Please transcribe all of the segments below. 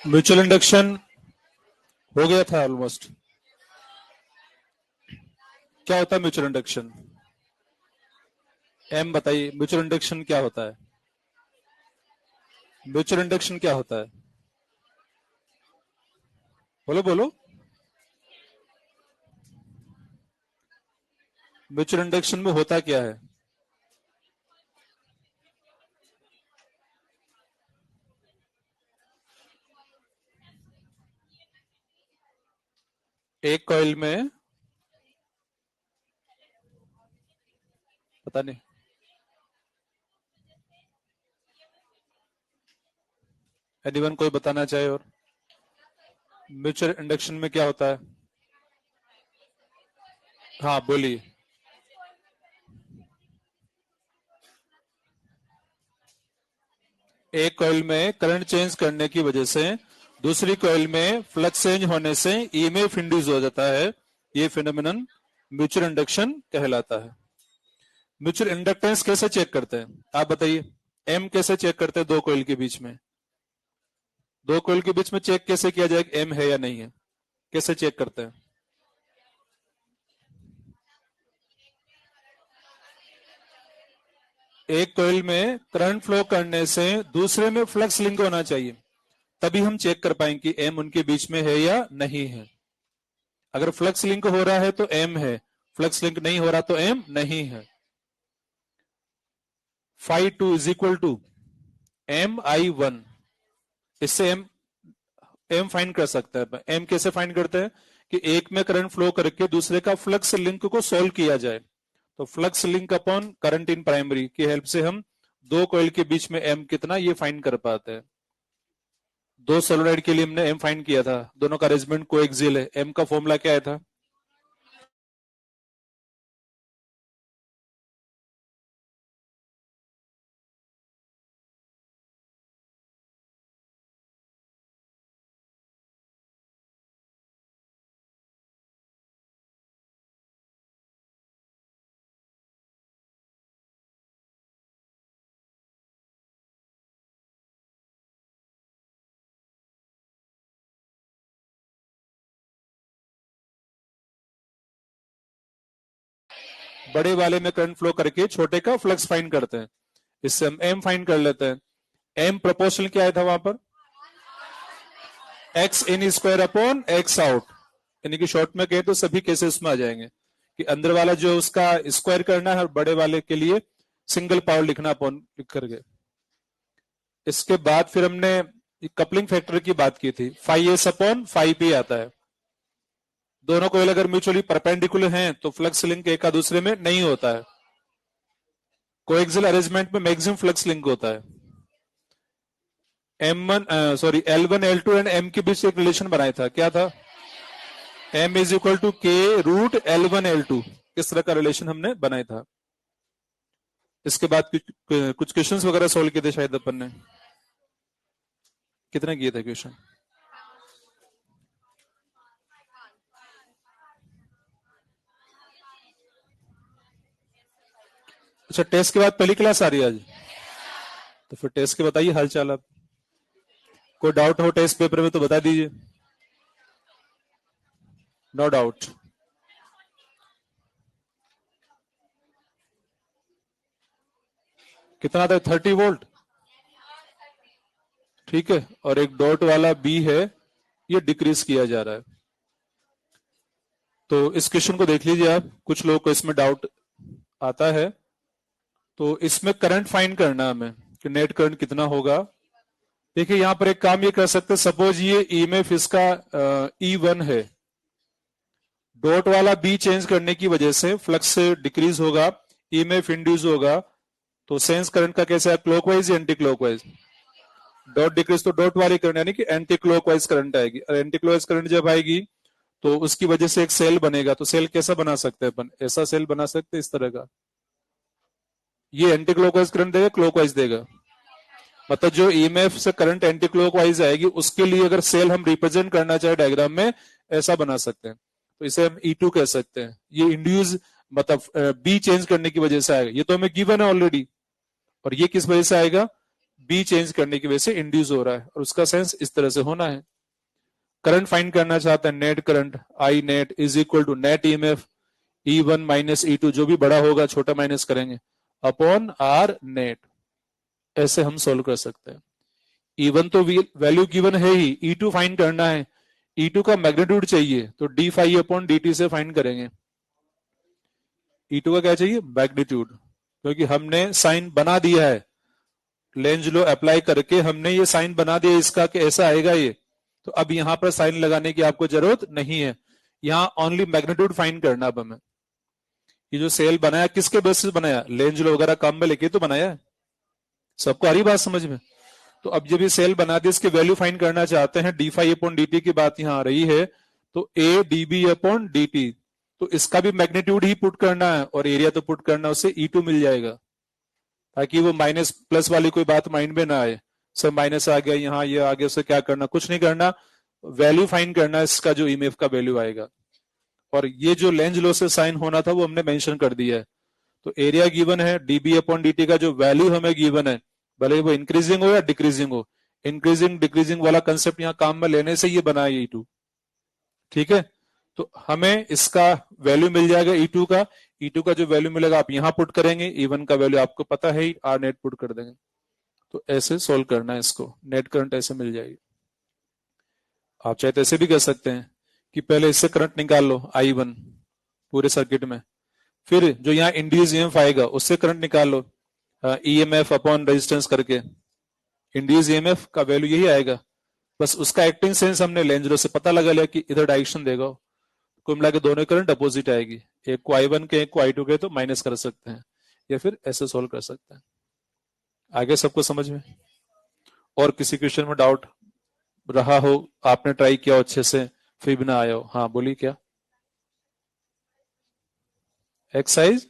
Mutual induction हो गया था ऑलमोस्ट। क्या होता है म्यूचुअल इंडक्शन? एम बताइए, म्यूचुअल इंडक्शन क्या होता है? म्यूचुअल इंडक्शन क्या होता है? बोलो बोलो। म्यूचुअल इंडक्शन में होता क्या है? एक कॉइल में पता नहीं, एनीवन कोई बताना चाहे? और म्यूचुअल इंडक्शन में क्या होता है? हाँ बोलिए। एक कॉइल में करंट चेंज करने की वजह से दूसरी कॉइल में फ्लक्स चेंज होने से ईएमएफ इंड्यूस हो जाता है। ये फिनोमिनन म्यूचुअल इंडक्शन कहलाता है। म्यूचुअल इंडक्टेंस कैसे चेक करते हैं आप बताइए? एम कैसे चेक करते हैं? दो कॉइल के बीच में, दो कॉइल के बीच में चेक कैसे किया जाए एम है या नहीं है? कैसे चेक करते हैं? एक कॉइल में करंट फ्लो करने से दूसरे में फ्लक्स लिंक होना चाहिए, तभी हम चेक कर पाएंगे कि एम उनके बीच में है या नहीं है। अगर फ्लक्स लिंक हो रहा है तो एम है, फ्लक्स लिंक नहीं हो रहा तो एम नहीं है। Phi 2 is equal to M I 1। इससे एम फाइंड कर सकते हैं। एम कैसे फाइंड करते हैं कि एक में करंट फ्लो करके दूसरे का फ्लक्स लिंक को सोल्व किया जाए, तो flux link upon current in primary की हेल्प से हम दो कॉइल के बीच में एम कितना ये फाइंड कर पाते हैं। दो सोलोनॉइड के लिए हमने एम फाइंड किया था, दोनों का अरेंजमेंट कोएक्सियल है। एम का फॉर्मूला क्या आया था? बड़े वाले में करंट फ्लो करके छोटे का फ्लक्स फाइंड करते हैं, इससे हम एम फाइंड कर लेते हैं। एम प्रोपोर्शनल क्या आया था वहां पर? X in square upon x out. यानी कि शॉर्ट में कहे तो सभी केसेस में आ जाएंगे कि अंदर वाला जो उसका स्क्वायर करना है और बड़े वाले के लिए सिंगल पावर लिखना अपॉन लिख करके। इसके बाद फिर हमने कपलिंग फैक्टर की बात की थी, phi S upon phi P आता है। दोनों कोइल अगर म्यूचुअली परपेंडिकुलर हैं तो फ्लक्स लिंक एक दूसरे में नहीं होता है। कोएक्सियल अरेंजमेंट में मैक्सिमम फ्लक्स लिंक होता है। L1 L2 एंड M के बीच एक रिलेशन बनाया था, क्या था? M इज इक्वल टू के रूट L1 L2, इस तरह का रिलेशन हमने बनाया था। इसके बाद कुछ क्वेश्चंस वगैरह सोल्व किए थे शायद अपन ने। कितने किए थे क्वेश्चन? अच्छा, टेस्ट के बाद पहली क्लास आ रही है आज, तो फिर टेस्ट के बताइए हाल चाल। आप कोई डाउट हो टेस्ट पेपर में तो बता दीजिए। No doubt. कितना था? 30 वोल्ट, ठीक है। और एक डॉट वाला बी है, ये डिक्रीज किया जा रहा है। तो इस क्वेश्चन को देख लीजिए आप, कुछ लोगों को इसमें डाउट आता है। तो इसमें करंट फाइंड करना है हमें कि नेट करंट कितना होगा। देखिए यहां पर एक काम ये कर सकते हैं, सपोज ये ईएमएफ इसका E1 है, डॉट वाला बी चेंज करने की वजह से फ्लक्स डिक्रीज होगा, ईएमएफ इंड्यूस होगा। तो सेंस करंट का कैसा है, क्लॉकवाइज या एंटी क्लॉकवाइज? डॉट डिक्रीज तो डॉट वाली करंट यानी कि एंटी क्लॉकवाइज करंट आएगी, और एंटी क्लॉकवाइज करंट जब आएगी तो उसकी वजह से एक सेल बनेगा। तो सेल कैसा बना सकते हैं अपन? ऐसा सेल बना सकते हैं इस तरह का। ये एंटी क्लॉकवाइज करंट देगा, क्लॉकवाइज देगा। मतलब जो ईएमएफ से करंट एंटी क्लॉकवाइज आएगी उसके लिए अगर सेल हम रिप्रेजेंट करना चाहे डायग्राम में, ऐसा बना सकते हैं। तो इसे हम E2 कह सकते हैं। ये इंड्यूस मतलब बी चेंज करने की वजह से आएगा। ये तो हमें गिवन है ऑलरेडी, और ये किस वजह से आएगा? बी चेंज करने की वजह से इंड्यूस हो रहा है, और उसका सेंस इस तरह से होना है। करंट फाइंड करना चाहते हैं, net current I net is equal to net EMF E1 minus E2, जो भी बड़ा होगा छोटा माइनस करेंगे, अपॉन आर नेट। ऐसे हम सोल्व कर सकते हैं। E1 तो वैल्यू गिवन है ही, E2 फाइंड करना है। E2 का मैग्नीट्यूड चाहिए तो d phi upon d t से फाइंड करेंगे। E2 का क्या चाहिए? मैग्नीट्यूड, क्योंकि हमने साइन बना दिया है, लेंज लो अप्लाई करके हमने ये साइन बना दिया इसका कि ऐसा आएगा ये। तो अब यहां पर साइन लगाने की आपको जरूरत नहीं है, यहां ओनली मैग्नीट्यूड फाइंड करना। अब हमें ये जो सेल बनाया किसके बेसिस बनाया? लेंज लो वगैरह काम में लेके तो बनाया है। सबको आ रही बात समझ में? तो अब जब ये सेल बना दी, इसकी वैल्यू फाइंड करना चाहते हैं, d phi upon d t की बात यहां आ रही है, तो A d B upon d t, तो इसका भी मैग्नीट्यूड ही पुट करना है और एरिया तो पुट करना है, उससे E2 मिल जाएगा, ताकि वो माइनस प्लस वाली कोई बात माइंड में ना आए। सब माइनस आ गया यहाँ, ये आ गया, उसे क्या करना? कुछ नहीं करना, वैल्यू फाइंड करना है इसका जो ईएमएफ का वैल्यू आएगा। और ये जो लेंज लॉ से साइन होना था वो हमने मेंशन कर दिया है। तो एरिया गिवन है, डीबी अपॉन डी का जो वैल्यू हमें गिवन है, भले वो इंक्रीजिंग हो या डिक्रीजिंग हो, इंक्रीजिंग डिक्रीजिंग वाला कंसेप्ट यहाँ काम में लेने से ये बना है E2। ठीक है, तो हमें इसका वैल्यू मिल जाएगा E2 का जो वैल्यू मिलेगा आप यहां पुट करेंगे, E1 का वैल्यू आपको पता है ही, आर नेट पुट कर देंगे। तो ऐसे सोल्व करना है इसको, नेट करंट ऐसे मिल जाएगी। आप चाहे तो ऐसे भी कर सकते हैं कि पहले इससे करंट निकाल लो I1 पूरे सर्किट में, फिर जो यहाँ इंड्यूस ईएमएफ आएगा उससे करंट निकाल लो, ईएमएफ अपॉन रेजिस्टेंस करके। इंड्यूस ईएमएफ का वैल्यू यही आएगा, बस उसका एक्टिंग सेंस हमने लेंज लॉ से पता लगा लिया कि इधर डायरेक्शन देगा। कुल मिला के दोनों करंट अपोजिट आएगी, एक को I1 के एक को I2 के, तो माइनस कर सकते हैं या फिर ऐसे सोल्व कर सकते हैं। आगे सबको समझ में? और किसी क्वेश्चन में डाउट रहा हो, आपने ट्राई किया हो अच्छे से फिर भी ना आया हो? हाँ बोलिए, क्या एक्सरसाइज?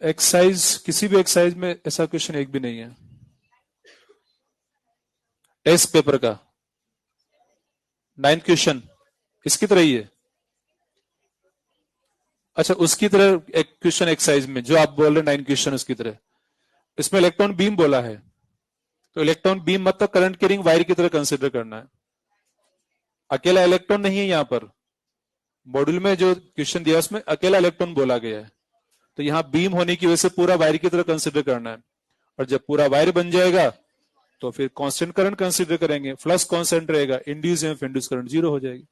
एक्सरसाइज किसी भी एक्सरसाइज में ऐसा क्वेश्चन एक भी नहीं है। टेस्ट पेपर का 9th क्वेश्चन इसकी तरह ही है। अच्छा, उसकी तरह एक क्वेश्चन एक्सरसाइज में जो आप बोल रहे 9 क्वेश्चन उसकी तरह, इसमें इलेक्ट्रॉन बीम बोला है, तो इलेक्ट्रॉन बीम मतलब करंट कैरिंग वायर की तरह कंसिडर करना है। अकेला इलेक्ट्रॉन नहीं है यहाँ पर, मॉड्यूल में जो क्वेश्चन दिया उसमें अकेला इलेक्ट्रॉन बोला गया है। तो यहाँ बीम होने की वजह से पूरा वायर की तरह कंसिडर करना है, और जब पूरा वायर बन जाएगा तो फिर कांस्टेंट करंट कंसिडर करेंगे, फ्लक्स कांस्टेंट रहेगा, induce MF induce current zero हो जाएगी।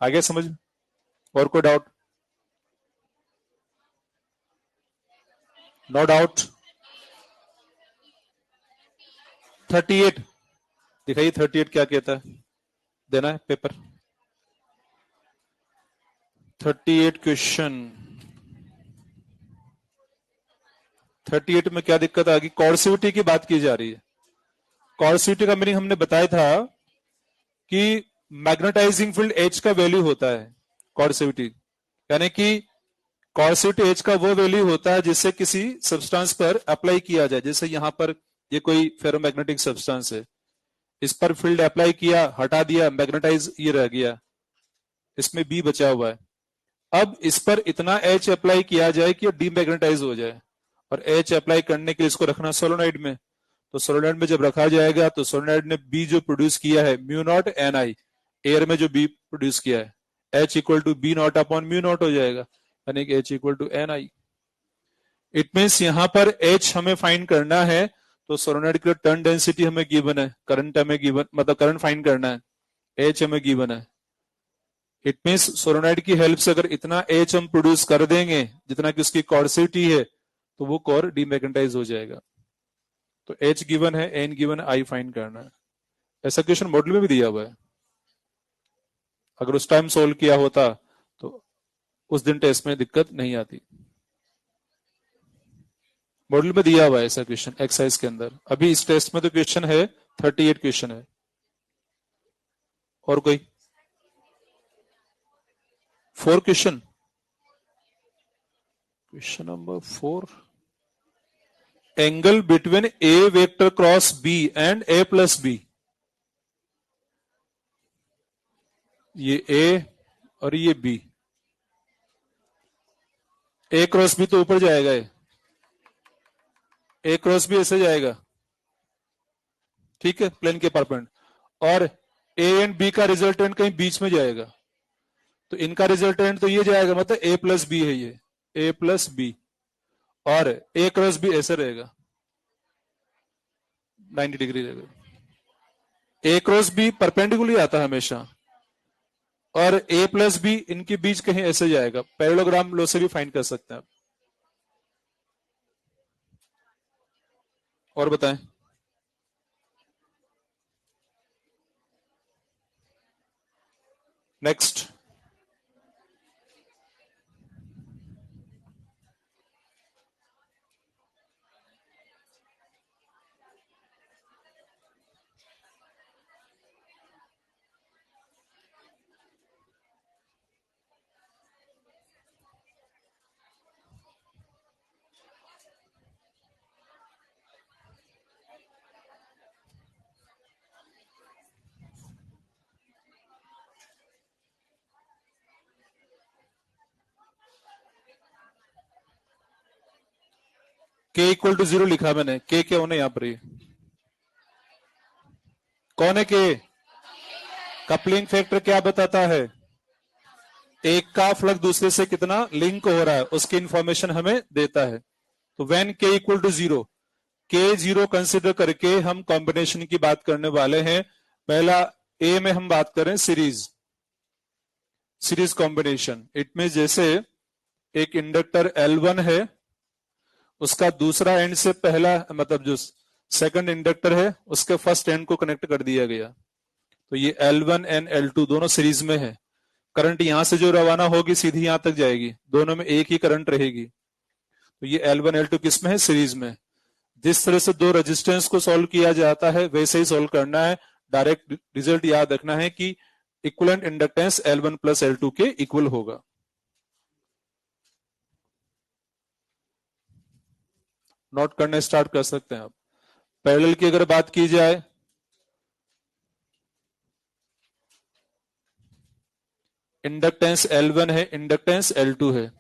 आगे समझ? और कोई डाउट? No doubt. 38 दिखाइए, 38 क्या कहता है, देना है पेपर। 38 क्वेश्चन, 38 में क्या दिक्कत आ गई? कॉर्सिविटी की बात की जा रही है। कॉर्सिविटी का मीनिंग हमने बताया था कि मैग्नेटाइजिंग फील्ड H का वैल्यू होता है कॉर्सिविटी, यानी कि कॉर्सिविटी H का वो वैल्यू होता है जिससे किसी सब्सटेंस पर अप्लाई किया जाए। जैसे यहां पर ये कोई फेरोमैग्नेटिक सब्सटेंस है, इस पर फील्ड अप्लाई किया, हटा दिया, मैग्नेटाइज ये रह गया, इसमें B बचा हुआ है। अब इस पर इतना H अप्लाई किया जाए कि डीमैग्नेटाइज हो जाए, और H अप्लाई करने के लिए इसको रखना सोलोनाइड में। तो सोलोनाइड में जब रखा जाएगा तो सोलोनाइड ने बी जो प्रोड्यूस किया है mu not N I, air में जो बी प्रोड्यूस किया है, H equal to B not upon mu not हो जाएगा, यानी कि H equal to N I. It means यहां पर H हमें फाइंड करना है, तो सोलोनाइड की टर्न डेंसिटी हमें गिवन है, करंट हमें गिवन, मतलब करंट फाइंड करना है, H हमें गिवन है। इट मीन्स सोलोनाइड की हेल्प से अगर इतना H हम प्रोड्यूस कर देंगे जितना कि उसकी कॉर्सिविटी है, तो वो कोर डीमैग्नेटाइज हो जाएगा। तो H गिवन है, N गिवन है, I फाइंड करना है। ऐसा क्वेश्चन मॉडल में भी दिया हुआ है। अगर उस टाइम सोल्व किया होता तो उस दिन टेस्ट में दिक्कत नहीं आती। मॉडल में दिया हुआ है ऐसा क्वेश्चन एक्सरसाइज के अंदर। अभी इस टेस्ट में तो क्वेश्चन है 38 क्वेश्चन है। और कोई 4 question, question number 4, angle between A vector cross B and A plus B. ये ए और ये बी, ए क्रॉस बी तो ऊपर जाएगा, ए क्रॉस बी ऐसे जाएगा, ठीक है, प्लेन के परपेंड, और ए एंड बी का रिजल्टेंट कहीं बीच में जाएगा, तो इनका रिजल्टेंट तो ये जाएगा, मतलब ए प्लस बी है ये, ए प्लस बी, और ए क्रॉस बी ऐसे रहेगा 90 डिग्री रहेगा। ए क्रॉस बी परपेंडिकुलर आता है हमेशा, और ए प्लस बी इनके बीच कहीं ऐसे जाएगा। पैरेललोग्राम लो से भी फाइंड कर सकते हैं आप। और बताएं, नेक्स्ट, के इक्वल टू 0 लिखा मैंने, के क्या होने यहां पर, ये कौन है के? कपलिंग फैक्टर क्या बताता है? एक का फ्लक्स दूसरे से कितना लिंक हो रहा है, उसकी इंफॉर्मेशन हमें देता है। तो व्हेन के इक्वल टू 0, के 0 कंसिडर करके हम कॉम्बिनेशन की बात करने वाले हैं। पहला ए में हम बात करें सीरीज कॉम्बिनेशन। इट में जैसे एक इंडक्टर L1 है, उसका दूसरा एंड से पहला, मतलब जो सेकंड इंडक्टर है उसके फर्स्ट एंड को कनेक्ट कर दिया गया, तो ये L1 एंड L2 दोनों सीरीज में है। करंट यहां से जो रवाना होगी सीधी यहां तक जाएगी, दोनों में एक ही करंट रहेगी। तो ये L1 L2 किस में है? सीरीज में। जिस तरह से दो रेजिस्टेंस को सॉल्व किया जाता है वैसे ही सॉल्व करना है। डायरेक्ट रिजल्ट याद रखना है कि equivalent inductance L1 plus L2 के इक्वल होगा। नोट करने स्टार्ट कर सकते हैं आप। पैरेलल की अगर बात की जाए, इंडक्टेंस L1 है, इंडक्टेंस L2 है,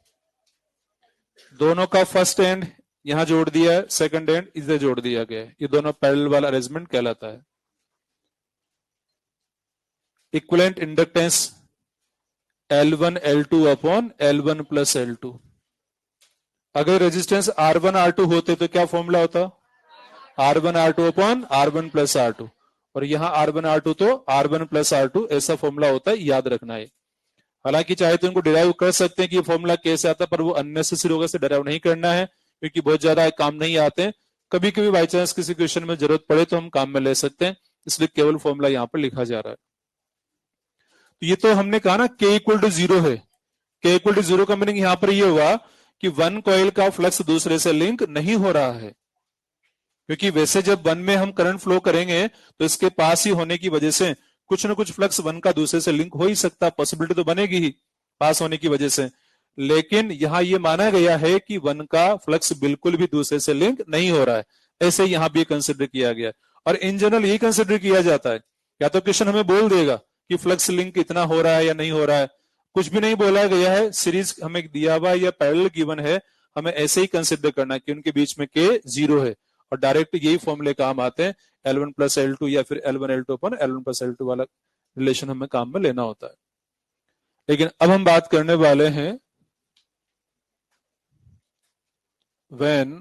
दोनों का फर्स्ट एंड यहां जोड़ दिया है, सेकंड एंड इधर जोड़ दिया गया है, ये दोनों पैरेलल वाला अरेंजमेंट कहलाता है। Equivalent inductance L1 L2 upon L1 plus L2। अगर रेजिस्टेंस R1 R2 होते तो क्या फॉर्मूला होता? R1 R2 upon R1 plus R2, और यहां R1 R2 तो R1 प्लस R2 ऐसा फॉर्मूला होता है, याद रखना है। हालांकि चाहे तो इनको डिराइव कर सकते हैं कि ये फॉर्मूला कैसे आता है, पर वो अननेसेसरी होगा, से डिराइव नहीं करना है क्योंकि बहुत ज्यादा काम नहीं आते हैं। कभी कभी बाई चांस किसी क्वेश्चन में जरूरत पड़े तो हम काम में ले सकते हैं, इसलिए केवल फॉर्मूला यहां पर लिखा जा रहा है। तो ये तो हमने कहा ना के इक्वल टू 0 है। के इक्वल टू 0 का मीनिंग यहां पर ये हुआ कि वन कॉइल का फ्लक्स दूसरे से लिंक नहीं हो रहा है, क्योंकि वैसे जब वन में हम करंट फ्लो करेंगे तो इसके पास ही होने की वजह से कुछ ना कुछ फ्लक्स वन का दूसरे से लिंक हो ही सकता, पॉसिबिलिटी तो बनेगी ही पास होने की वजह से। लेकिन यहां यह माना गया है कि वन का फ्लक्स बिल्कुल भी दूसरे से लिंक नहीं हो रहा है, ऐसे यहां भी कंसिडर किया गया। और इन जनरल यही कंसिडर किया जाता है, या तो क्वेश्चन हमें बोल देगा कि फ्लक्स लिंक इतना हो रहा है या नहीं हो रहा है, कुछ भी नहीं बोला गया है, सीरीज हमें दिया हुआ या पैरेलल गिवन है, हमें ऐसे ही कंसिडर करना है कि उनके बीच में के 0 है, और डायरेक्ट यही फॉर्मूले काम आते हैं। L1 प्लस L2 या फिर L1 L2 अपन L1 प्लस L2 वाला रिलेशन हमें काम में लेना होता है। लेकिन अब हम बात करने वाले हैं व्हेन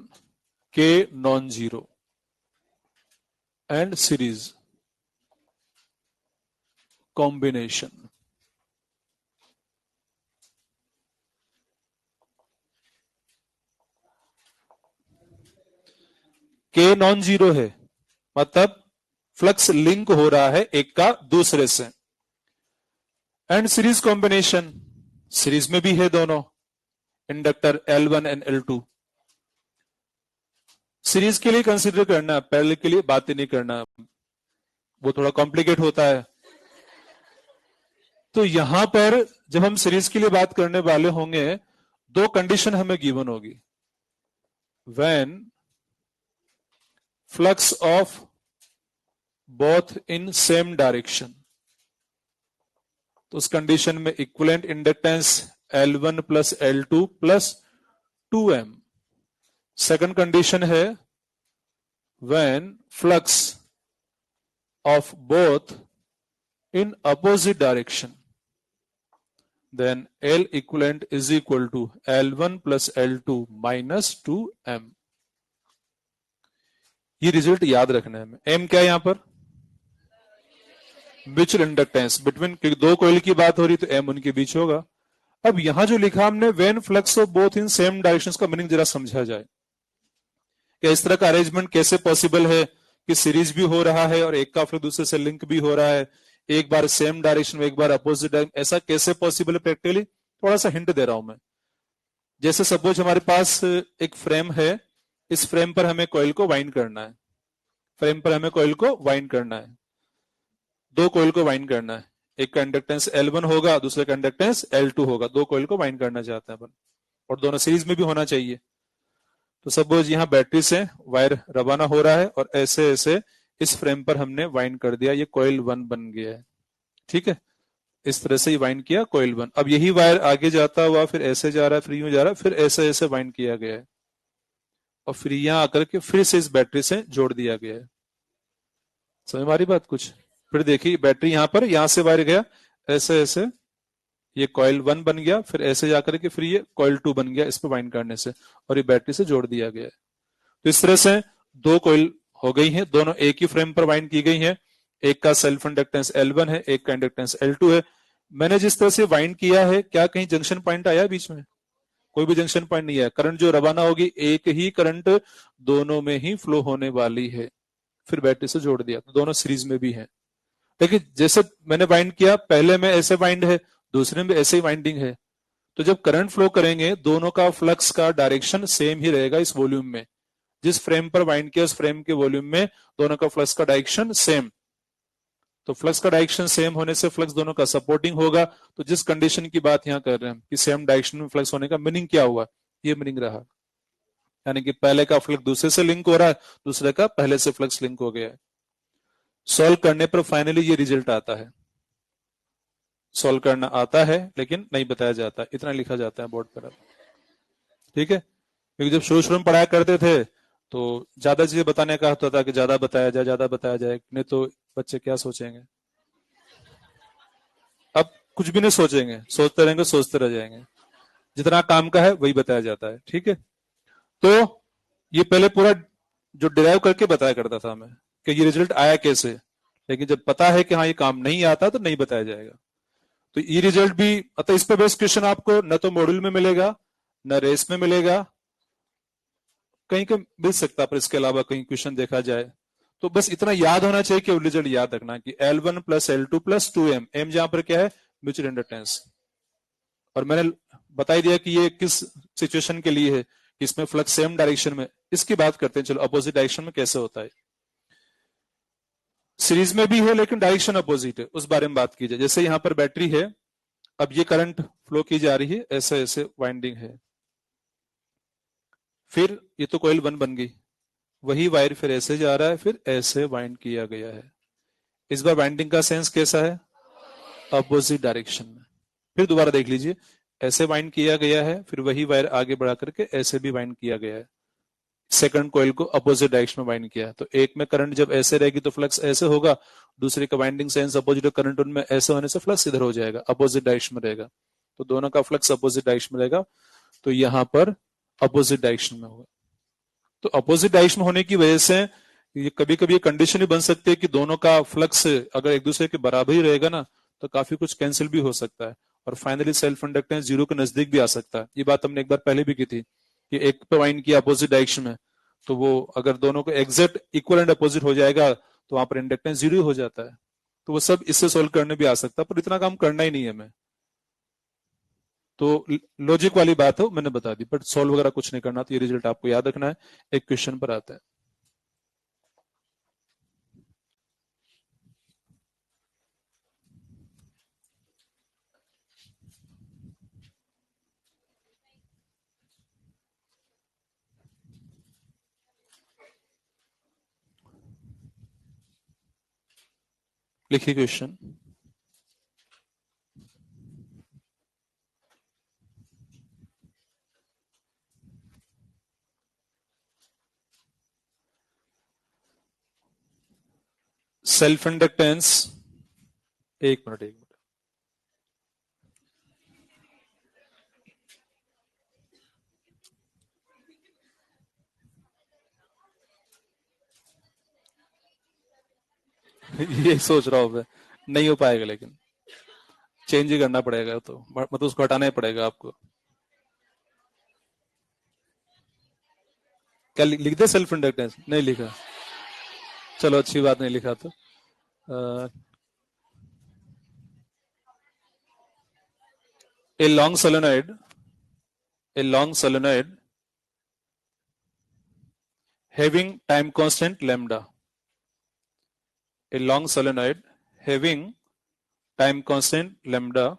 के non zero and series combination. के नॉन जीरो है, मतलब फ्लक्स लिंक हो रहा है एक का दूसरे से। एंड सीरीज कॉम्बिनेशन, सीरीज में भी है दोनों inductor L1 and L2। Series के लिए कंसीडर करना, पैरेलल के लिए बात ही नहीं करना, वो थोड़ा कॉम्प्लिकेट होता है। तो यहां पर जब हम सीरीज के लिए बात करने वाले होंगे, दो कंडीशन हमें गिवन होगी। When flux of both in same direction, तो उस कंडीशन में equivalent inductance L1 plus L2 plus 2M। Second condition है when flux of both in opposite direction, then L equivalent is equal to L1 plus L2 minus 2M। ये result याद रखना है। M क्या है यहां पर? म्यूचुअल इंडक्टेंस बिटवीन, दो कॉइल की बात हो रही तो M उनके बीच होगा। अब यहां जो लिखा हमने when flux of both in same directions का मीनिंग जरा समझा जाए कि इस तरह का अरेंजमेंट कैसे पॉसिबल है कि सीरीज भी हो रहा है और एक का फ्लक्स दूसरे से लिंक भी हो रहा है, एक बार सेम डायरेक्शन में एक बार अपोजिट डायरेक्शन, ऐसा कैसे पॉसिबल है प्रैक्टिकली? थोड़ा सा हिंट दे रहा हूं मैं। जैसे सपोज हमारे पास एक फ्रेम है, इस फ्रेम पर हमें कॉइल को वाइंड करना है, फ्रेम पर हमें कॉइल को वाइंड करना है, दो कॉइल को वाइंड करना है, एक का इंडक्टेंस L1 होगा, दूसरे का इंडक्टेंस L2 होगा, दो कॉइल को वाइंड करना चाहते हैं अपन, और दोनों सीरीज में भी होना चाहिए। तो सपोज यहां बैटरी से वायर रवाना हो रहा है और ऐसे ऐसे इस फ्रेम पर हमने वाइंड कर दिया, ये कॉइल 1 बन गया है। ठीक है, इस तरह से ही वाइंड किया कॉइल 1। अब यही वायर आगे जाता हुआ फिर ऐसे जा रहा है, फिर यूं जा रहा है, फिर ऐसे ऐसे वाइंड किया गया है और फिर यहां आकर के फिर से इस बैटरी से जोड़ दिया गया है। समझ में आ रही बात कुछ? फिर देखिए बैटरी यहां पर, यहां से वायर गया ऐसे ऐसे, ये कॉइल 1 बन गया, फिर ऐसे जाकर के फिर ये कॉइल 2 बन गया इस पर वाइंड करने से, और ये बैटरी से जोड़ दिया गया है। तो इस तरह से दो कॉइल हो गई हैं, दोनों एक ही फ्रेम पर वाइंड की गई हैं, एक का सेल्फ इंडक्टेंस L1 है, एक का इंडक्टेंस L2 है। मैंने जिस तरह से वाइंड किया है, क्या कहीं जंक्शन पॉइंट आया बीच में? कोई भी जंक्शन पॉइंट नहीं है। करंट जो रवाना होगी, एक ही करंट दोनों में ही फ्लो होने वाली है। फिर बैटरी से जोड़ दिया तो दोनों सीरीज में भी है। लेकिन जैसे मैंने वाइंड किया, पहले में ऐसे वाइंड है, दूसरे में ऐसे ही वाइंडिंग है, तो जब करंट फ्लो करेंगे दोनों का फ्लक्स का डायरेक्शन सेम ही रहेगा। इस वॉल्यूम में जिस फ्रेम पर वाइंड किया उस फ्रेम के वॉल्यूम में दोनों का फ्लक्स का डायरेक्शन सेम। तो फ्लक्स का डायरेक्शन सेम होने से फ्लक्स दोनों का सपोर्टिंग होगा। तो जिस कंडीशन की बात यहां कर रहे हैं कि सेम डायरेक्शन में फ्लक्स होने का मीनिंग क्या हुआ, ये मीनिंग रहा, यानी कि पहले का फ्लक्स दूसरे से लिंक हो रहा है, दूसरे का पहले से फ्लक्स लिंक हो गया है। सॉल्व करने पर फाइनली ये रिजल्ट आता है। सॉल्व करना आता है लेकिन नहीं बताया जाता, इतना लिखा जाता है बोर्ड पर। ठीक है, क्योंकि जब शुरू शुरू में पढ़ाया करते थे तो ज्यादा चीजें बताने का होता था कि ज्यादा बताया जाए, ज्यादा बताया जाए, नहीं तो बच्चे क्या सोचेंगे। अब कुछ भी नहीं सोचेंगे, सोचते रहेंगे, सोचते रह जाएंगे। जितना काम का है वही बताया जाता है। ठीक है, तो ये पहले पूरा जो डिराइव करके बताया करता था मैं कि ये रिजल्ट आया कैसे, लेकिन जब पता है कि हाँ ये काम नहीं आता तो नहीं बताया जाएगा। तो ये रिजल्ट भी, अतः इस पर बेस्ट क्वेश्चन आपको न तो मॉड्यूल में मिलेगा न रेस में मिलेगा, कहीं का मिल सकता, पर इसके अलावा कहीं क्वेश्चन देखा जाए तो बस इतना याद होना चाहिए कि रिजल्ट याद रखना कि L1 plus L2 plus 2M। M जहां पर क्या है? Mutual inductance. और मैंने बता ही दिया कि ये किस सिचुएशन के लिए है, इसमें फ्लक्स सेम डायरेक्शन में। इसकी बात करते हैं, चलो अपोजिट डायरेक्शन में कैसे होता है। सीरीज में भी है लेकिन डायरेक्शन अपोजिट है, उस बारे में बात कीजिए। जैसे यहां पर बैटरी है, अब ये करंट फ्लो की जा रही है, ऐसे ऐसे वाइंडिंग है, फिर ये तो कॉइल 1 बन गई, वही वायर फिर ऐसे जा रहा है, फिर ऐसे वाइंड किया गया है। इस बार वाइंडिंग का सेंस कैसा है? अपोजिट डायरेक्शन में। फिर दोबारा देख लीजिए, ऐसे वाइंड किया गया है, फिर वही वायर आगे बढ़ा करके ऐसे भी वाइंड किया गया है, सेकंड कॉइल को अपोजिट डायरेक्शन में वाइंड किया। तो एक में करंट जब ऐसे रहेगी तो फ्लक्स ऐसे होगा, दूसरे का वाइंडिंग सेंस अपोजिट, करंट उनमें ऐसे होने से फ्लक्स इधर हो जाएगा, अपोजिट डायरेक्शन में रहेगा। तो दोनों का फ्लक्स अपोजिट डायरेक्शन में रहेगा, तो यहां पर अपोजिट डायरेक्शन में होगा। तो अपोजिट डायरेक्शन होने की वजह से ये कभी कभी कंडीशन ही बन सकती है कि दोनों का फ्लक्स अगर एक दूसरे के बराबर ही रहेगा ना, तो काफी कुछ कैंसिल भी हो सकता है और फाइनली सेल्फ इंडक्टेंस जीरो के नजदीक भी आ सकता है। ये बात हमने एक बार पहले भी की थी कि एक पे वाइंड किया अपोजिट डायरेक्शन में, तो वो अगर दोनों को एग्जैक्ट इक्वल एंड अपोजिट हो जाएगा तो वहां पर इंडक्टेंस जीरो हो जाता है। तो वो सब इससे सोल्व करने भी आ सकता है, पर इतना काम करना ही नहीं है हमें। तो लॉजिक वाली बात है, मैंने बता दी, बट सॉल्व वगैरह कुछ नहीं करना, तो ये रिजल्ट आपको याद रखना है। एक क्वेश्चन पर आता है। लिखिए क्वेश्चन। सेल्फ इंडक्टेंस, एक मिनट एक मिनट, ये सोच रहा हूं मैं, नहीं हो पाएगा, लेकिन चेंज ही करना पड़ेगा, तो मतलब उसको हटाना ही पड़ेगा आपको। क्या लिख दे सेल्फ इंडक्टेंस? नहीं लिखा, चलो अच्छी बात, नहीं लिखा तो a long solenoid having time constant lambda, a long solenoid having time constant lambda,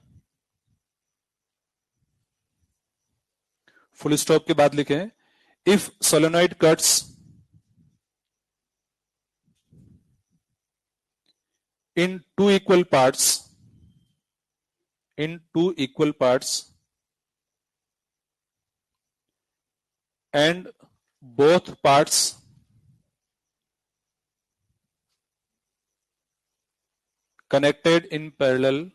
full stop के बाद लिखें if solenoid cuts in two equal parts and both parts connected in parallel,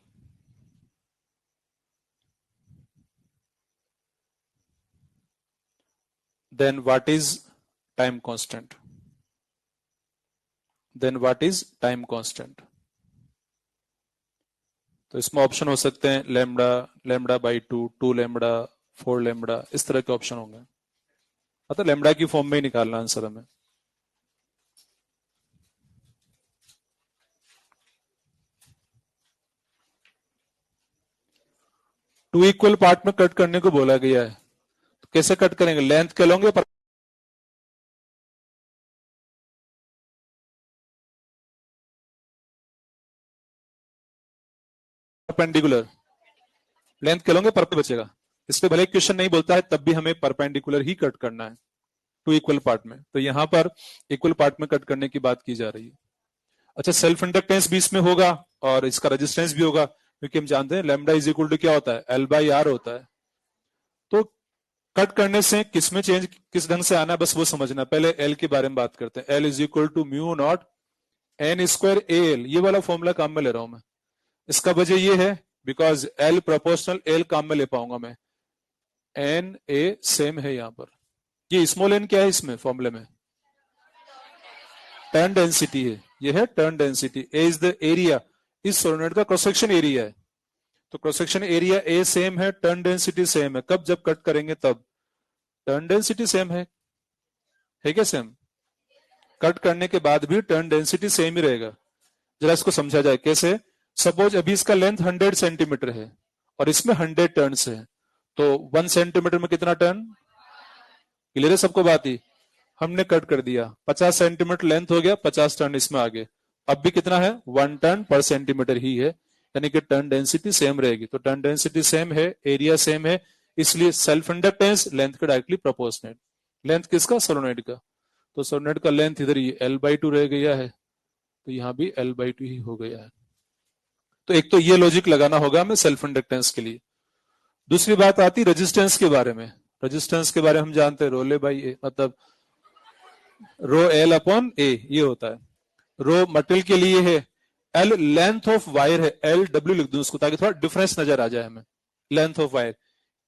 then what is time constant? तो इसमें option हो सकते हैं lambda, lambda by 2, 2 lambda, 4 lambda, इस तरह के ऑप्शन होंगे। मतलब लैम्डा की फॉर्म में ही निकालना आंसर हमें। टू इक्वल पार्ट में कट करने को बोला गया है, तो कैसे कट करेंगे? लेंथ के लोगे परपेंडिकुलर, लेंथ के लोगे पर बचेगा। इसलिए भले क्वेश्चन नहीं बोलता है, तब भी हमें परपेंडिकुलर ही कट करना है टू इक्वल पार्ट में। तो यहां पर इक्वल पार्ट में कट करने की बात की जा रही है। अच्छा, सेल्फ इंडक्टेंस भी इसमें होगा और इसका रेजिस्टेंस भी होगा, क्योंकि हम जानते हैं लैम्डा इज इक्वल टू क्या होता है? एल बाई आर होता है। तो कट करने से किसमें चेंज किस ढंग से आना है, बस वो समझना। पहले एल के बारे में बात करते हैं। L is equal to mu not N square A L, ये वाला फॉर्मूला काम में ले रहा हूं मैं। इसका वजह ये है बिकॉज एल प्रोपोर्शनल एल काम में ले पाऊंगा मैं। एन ए सेम है यहां पर। ये स्मॉल एन क्या है इसमें फॉर्मूले में? टर्न डेंसिटी है, ये है turn density. A is the area, इस सोलेनोइड का क्रॉस सेक्शन एरिया है। तो cross section area A same है, टर्न डेंसिटी सेम है। कब? जब कट करेंगे तब। टर्न डेंसिटी सेम है क्या सेम? कट करने के बाद भी टर्न डेंसिटी सेम ही रहेगा। जरा इसको समझा जाए कैसे। सपोज अभी इसका लेंथ 100 सेंटीमीटर है और इसमें 100 टर्न्स है, तो 1 सेंटीमीटर में कितना टर्न? क्लियर है सबको बात ही? हमने कट कर दिया, 50 सेंटीमीटर लेंथ हो गया, 50 टर्न इसमें आ गए। अब भी कितना है? 1 टर्न पर सेंटीमीटर ही है, यानी कि टर्न डेंसिटी सेम रहेगी। तो टर्न डेंसिटी सेम है, एरिया सेम है, इसलिए सेल्फ इंडक्टेंस लेंथ के डायरेक्टली प्रोपोर्शनल। लेंथ किसका? सोलेनोइड का। तो सोलेनोइड का लेंथ इधर ये L/2 रह गया है, तो यहां भी L/2 ही हो गया है। तो एक तो ये लॉजिक लगाना होगा हमें सेल्फ इंडक्टेंस के लिए। दूसरी बात आती रेजिस्टेंस के बारे में। रेजिस्टेंस के बारे में हम जानते हैं रोले बाई ए, मतलब रो एल अपॉन ए, ये होता है। रो मटेरियल के लिए है, एल लेंथ ऑफ वायर है, L/W लिख दूं उसको ताकि थोड़ा डिफरेंस नजर आ जाए हमें। Length of wire,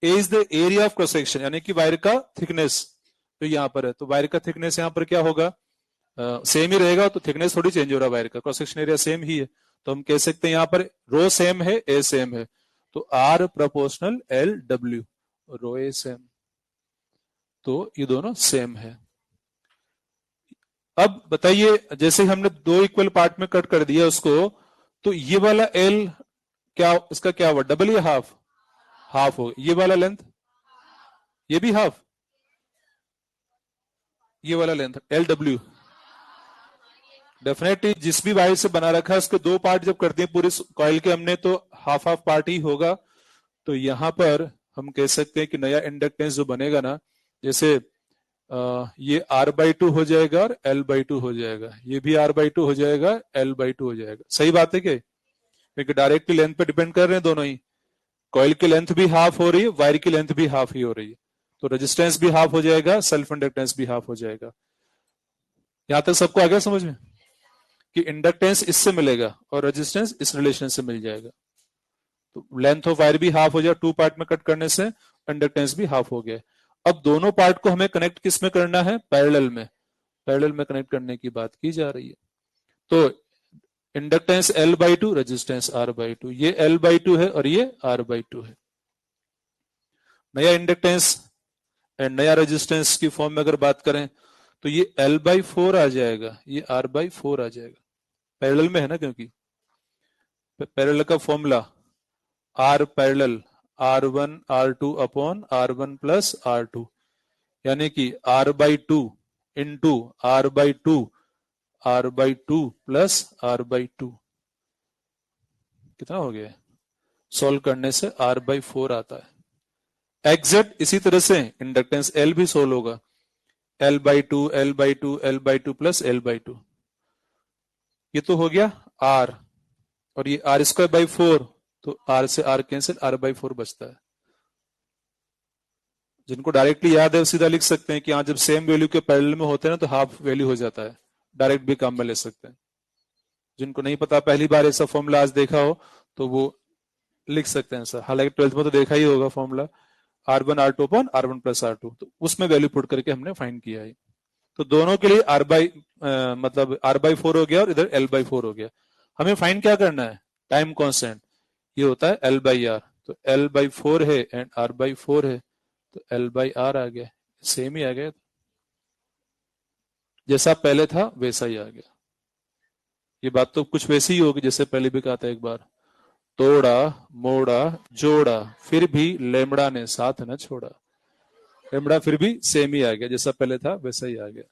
A is the area of cross section, यानी कि वायर का थिकनेस तो यहां पर है। तो वायर का थिकनेस यहां पर क्या होगा? सेम ही रहेगा, तो थिकनेस थोड़ी चेंज हो रहा है, वायर का क्रॉस सेक्शन एरिया सेम ही है। तो हम कह सकते हैं यहां पर रो सेम है, ए सेम है, तो R proportional L/W, rho A same, तो ये दोनों सेम है। अब बताइए, जैसे हमने दो इक्वल पार्ट में कट कर दिया उसको, तो ये वाला एल क्या, इसका क्या हुआ? डबल या हाफ? हाफ हो, ये वाला लेंथ, ये भी हाफ, ये वाला लेंथ LW डेफिनेटली जिस भी वायर से बना रखा है उसके दो पार्ट जब करते हैं पूरे कॉइल के हमने, तो हाफ हाफ पार्ट ही होगा। तो यहां पर हम कह सकते हैं कि नया इंडक्टेंस जो बनेगा ना, जैसे ये R/2 हो जाएगा और L/2 हो जाएगा, ये भी R/2 हो जाएगा, L/2 हो जाएगा। सही बात है क्या? क्योंकि डायरेक्टली लेंथ पे डिपेंड कर रहे हैं दोनों ही, कॉइल की लेंथ भी हाफ हो रही है, वायर की लेंथ भी हाफ ही हो रही है, तो रेजिस्टेंस भी हाफ हो जाएगा, सेल्फ इंडक्टेंस भी हाफ हो जाएगा। यहां तक सबको आ गया समझ में कि इंडक्टेंस इससे मिलेगा और रेजिस्टेंस इस रिलेशन से मिल जाएगा। तो लेंथ ऑफ वायर भी हाफ हो जाएगा, 2 पार्ट में कट करने से इंडक्टेंस भी हाफ हो गया। अब दोनों पार्ट को हमें कनेक्ट किस में करना है? पैरेलल में, पैरेलल में कनेक्ट करने की बात की जा रही है। तो इंडक्टेंस L/2, रेजिस्टेंस R/2, ये L/2 है और ये R/2 है। नया इंडक्टेंस एंड नया रेजिस्टेंस की फॉर्म में अगर बात करें तो ये L/4 आ जाएगा, ये R/4 आ जाएगा, पैरेलल में है ना, क्योंकि पैरेलल का formula R parallel R1 R2 upon R1 plus R2, यानी कि R/2 into R/2 R/2 plus R/2, कितना हो गया? सॉल्व करने से R/4 आता है। एग्जैक्ट इसी तरह से इंडक्टेंस L भी सोल्व होगा, L/2 L/2 L/2 plus L/2, ये तो हो गया R, और ये R²/4, तो R से R कैंसिल, R/4 बचता है। जिनको डायरेक्टली याद है सीधा लिख सकते हैं कि हाँ जब सेम वैल्यू के पैरेलल में होते हैं ना तो हाफ वैल्यू हो जाता है, डायरेक्ट भी काम में ले सकते हैं। जिनको नहीं पता, पहली बार ऐसा फॉर्मूला आज देखा हो तो वो लिख सकते हैं सर, हालांकि 12th में तो देखा ही होगा formula R1 R2 upon R1 plus R2, तो उसमें वैल्यू पुट करके हमने फाइंड किया है। तो दोनों के लिए मतलब R/4 हो गया और इधर L/4 हो गया। हमें फाइंड क्या करना है? टाइम कांस्टेंट, ये होता है L/R, तो L/4 है एंड R/4 है, तो L/R आ गया, सेम ही आ गया, जैसा पहले था वैसा ही आ गया। ये बात तो कुछ वैसी ही होगी जैसे पहले भी कहा था एक बार, तोड़ा मोड़ा जोड़ा फिर भी लेमड़ा ने साथ न छोड़ा, लेमड़ा फिर भी सेम ही आ गया, जैसा पहले था वैसा ही आ गया।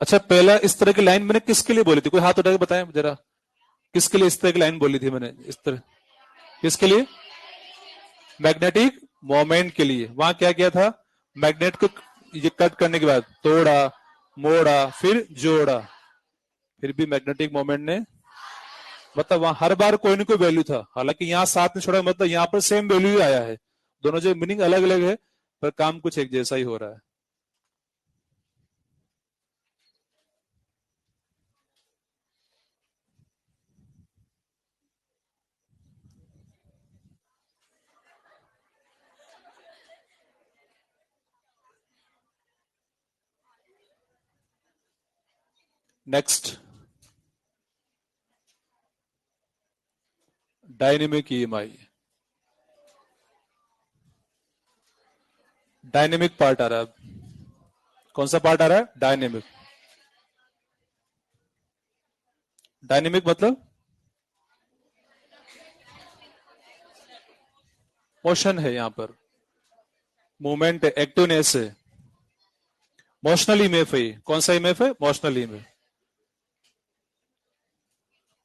अच्छा, पहला इस तरह की लाइन मैंने किसके लिए बोली थी? कोई हाथ उठा के बताएं जरा, किसके लिए इस तरह की लाइन बोली थी मैंने? इस तरह किसके लिए? मैग्नेटिक मोमेंट के लिए। वहां क्या किया था? मैग्नेट को ये कट करने के बाद तोड़ा मोड़ा फिर जोड़ा, फिर भी मैग्नेटिक मोमेंट ने, मतलब वहां हर बार कोई ना कोई वैल्यू था, हालांकि यहाँ साथ में छोड़ा, मतलब यहाँ पर सेम वैल्यू ही आया है, दोनों जो मीनिंग अलग अलग है पर काम कुछ एक जैसा ही हो रहा है। Next, dynamic EMI। Dynamic part आ रहा है, कौन सा पार्ट आ रहा है? डायनेमिक। डायनेमिक मतलब मोशन है, यहां पर मूवमेंट है, एक्टिवनेस है, मोशनल इमेफ है। कौन सा इमेफ है? मोशनल इमेफ।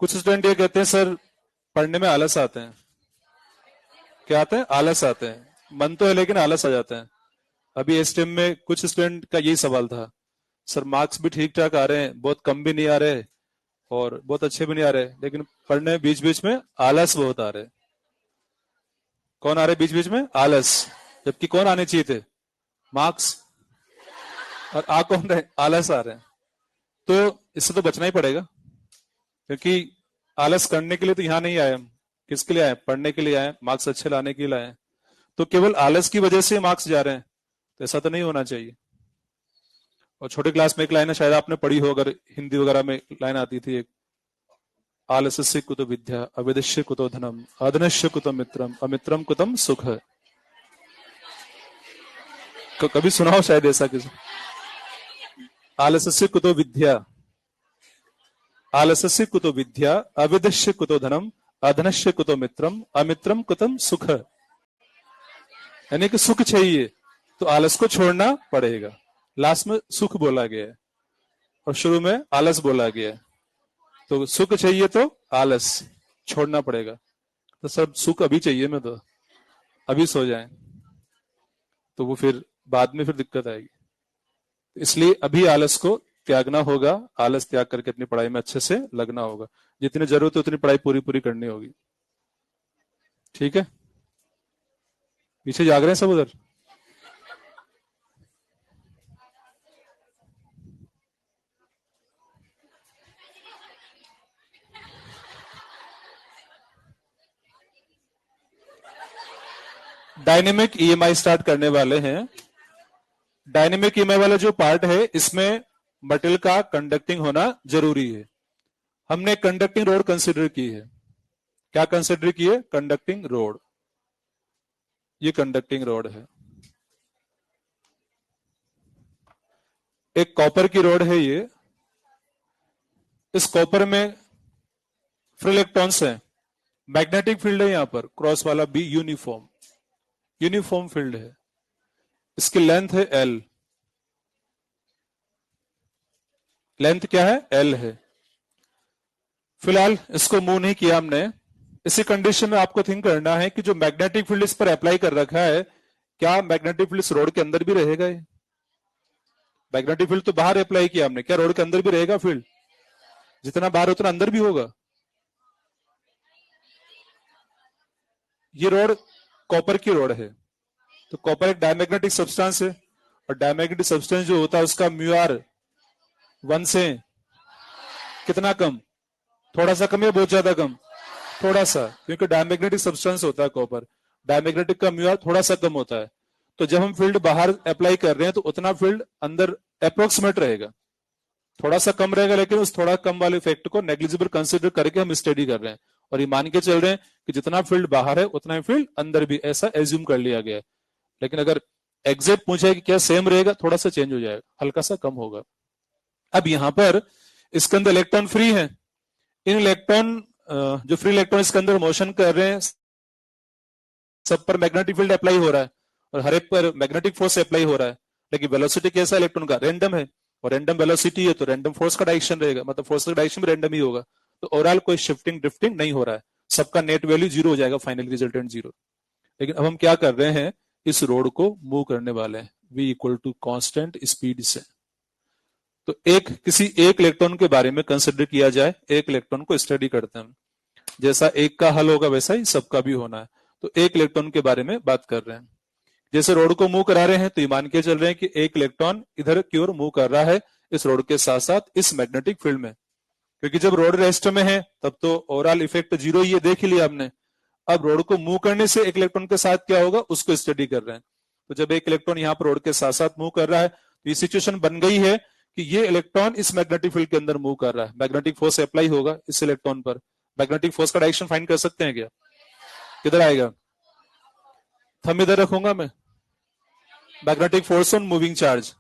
कुछ स्टूडेंट ये कहते हैं सर पढ़ने में आलस आते हैं। क्या आते हैं? आलस आते हैं, मन तो है लेकिन आलस आ जाते हैं। अभी इस टाइम में कुछ स्टूडेंट का यही सवाल था, सर मार्क्स भी ठीक ठाक आ रहे हैं, बहुत कम भी नहीं आ रहे और बहुत अच्छे भी नहीं आ रहे, लेकिन पढ़ने बीच बीच में आलस बहुत आ रहे। कौन आ रहे बीच बीच में? आलस। जबकि कौन आने चाहिए थे? मार्क्स। और आ कौन रहे? आलस आ रहे हैं। तो इससे तो बचना ही पड़ेगा, क्योंकि आलस करने के लिए तो यहाँ नहीं आए हम। किसके लिए आए? पढ़ने के लिए आए, मार्क्स अच्छे लाने के लिए आए। तो केवल आलस की वजह से मार्क्स जा रहे हैं, तो ऐसा तो नहीं होना चाहिए। और छोटे क्लास में एक लाइन है, शायद आपने पढ़ी हो, अगर हिंदी वगैरह में लाइन आती थी एक, आलस्य कुतो विद्या अविदस्य कुतो धनम अधनस्य कुतो मित्रम अमित्रम कुतम सुख। कभी सुनाओ शायद ऐसा किसी। आलस्य कुतो विद्या, आलस्य कुतो विद्या, अविद्यस्य कुतो धनम, अधनस्य कुतो मित्रम, अमित्रम कुतम सुख। यानी कि सुख चाहिए तो आलस को छोड़ना पड़ेगा। लास्ट में सुख बोला गया है और शुरू में आलस बोला गया है। तो सुख चाहिए तो आलस छोड़ना पड़ेगा। तो सब सुख अभी चाहिए, मैं तो अभी सो जाए तो वो फिर बाद में फिर दिक्कत आएगी। इसलिए अभी आलस को त्यागना होगा। आलस त्याग करके अपनी पढ़ाई में अच्छे से लगना होगा। जितनी जरूरत है उतनी पढ़ाई पूरी पूरी करनी होगी। ठीक है, पीछे जाग रहे हैं सब उधर। डायनेमिक ईएमआई स्टार्ट करने वाले हैं। डायनेमिक ईएमआई वाला जो पार्ट है इसमें मटेरियल का कंडक्टिंग होना जरूरी है। हमने कंडक्टिंग रोड कंसिडर की है। क्या कंसिडर की है? Conducting road. ये कंडक्टिंग रोड है। एक कॉपर की रोड है ये। इस कॉपर में फ्री इलेक्ट्रॉन्स हैं। मैग्नेटिक फील्ड है यहां पर, क्रॉस वाला बी यूनिफॉर्म, यूनिफॉर्म फील्ड है। इसकी लेंथ है एल। लेंथ क्या है? एल है। फिलहाल इसको मूव नहीं किया हमने। इसी कंडीशन में आपको थिंक करना है कि जो मैग्नेटिक फील्ड इस पर अप्लाई कर रखा है, क्या मैग्नेटिक फील्ड इस रोड के अंदर भी रहेगा? ये मैग्नेटिक फील्ड तो बाहर अप्लाई किया हमने, क्या रोड के अंदर भी रहेगा फील्ड? जितना बाहर उतना अंदर भी होगा। ये रोड कॉपर की रोड है। तो कॉपर एक डायमैग्नेटिक सब्सटेंस है और डायमैग्नेटिक सब्सटेंस जो होता है उसका म्यू आर 1 से कितना कम? थोड़ा सा कम या बहुत ज्यादा कम? थोड़ा सा, क्योंकि डायमैग्नेटिक सब्सटेंस होता है कॉपर। डायमैग्नेटिक का म्यू आर थोड़ा सा कम होता है। तो जब हम फील्ड बाहर अप्लाई कर रहे हैं तो उतना फील्ड अंदर अप्रोक्सीमेट रहेगा। थोड़ा सा कम रहेगा, लेकिन उस थोड़ा कम वाले इफेक्ट को नेग्लिजिबल कंसिडर करके हम स्टडी कर रहे हैं और ये मान के चल रहे हैं कि जितना फील्ड बाहर है उतना ही फील्ड अंदर भी, ऐसा एज्यूम कर लिया गया है। लेकिन अगर एग्जैक्ट पूछे कि क्या सेम रहेगा, थोड़ा सा चेंज हो जाएगा, हल्का सा कम होगा। अब यहां पर इसके अंदर इलेक्ट्रॉन फ्री है। इन इलेक्ट्रॉन जो फ्री इलेक्ट्रॉन इसके अंदर मोशन कर रहे हैं, सब पर मैग्नेटिक फील्ड अप्लाई हो रहा है और हर एक पर मैग्नेटिक फोर्स अप्लाई हो रहा है। लेकिन वेलोसिटी कैसा इलेक्ट्रॉन का? रैंडम है और रैंडम वेलोसिटी है तो रैंडम फोर्स का डायरेक्शन रहेगा, मतलब फोर्स का डायरेक्शन भी रैंडम ही होगा। तो ओवरऑल कोई शिफ्टिंग ड्रिफ्टिंग नहीं हो रहा है, सबका नेट वैल्यू 0 हो जाएगा, फाइनल रिजल्टेंट 0। लेकिन अब हम क्या कर रहे हैं? इस रोड को मूव करने वाले हैं v equal to constant speed से। तो किसी एक इलेक्ट्रॉन के बारे में कंसिडर किया जाए, एक इलेक्ट्रॉन को स्टडी करते हैं। जैसा एक का हल होगा वैसा ही सबका भी होना है। तो एक इलेक्ट्रॉन के बारे में बात कर रहे हैं। जैसे रोड को मूव करा रहे हैं तो ये मान के चल रहे हैं कि एक इलेक्ट्रॉन इधर की ओर मूव कर रहा है इस रोड के साथ साथ इस मैग्नेटिक फील्ड में, क्योंकि जब रोड रेस्ट में है तब तो ओवरऑल इफेक्ट 0 ही है, देख ही लिया हमने। अब रोड को मूव करने से एक इलेक्ट्रॉन के साथ क्या होगा उसको स्टडी कर रहे हैं। तो जब एक इलेक्ट्रॉन यहाँ पर रोड के साथ साथ मूव कर रहा है तो ये सिचुएशन बन गई है कि ये इलेक्ट्रॉन इस मैग्नेटिक फील्ड के अंदर मूव कर रहा है। मैग्नेटिक फोर्स अप्लाई होगा इस इलेक्ट्रॉन पर। मैग्नेटिक फोर्स का डायरेक्शन फाइंड कर सकते हैं क्या? किधर आएगा? थंब इधर रखूंगा मैं। Magnetic force on moving charge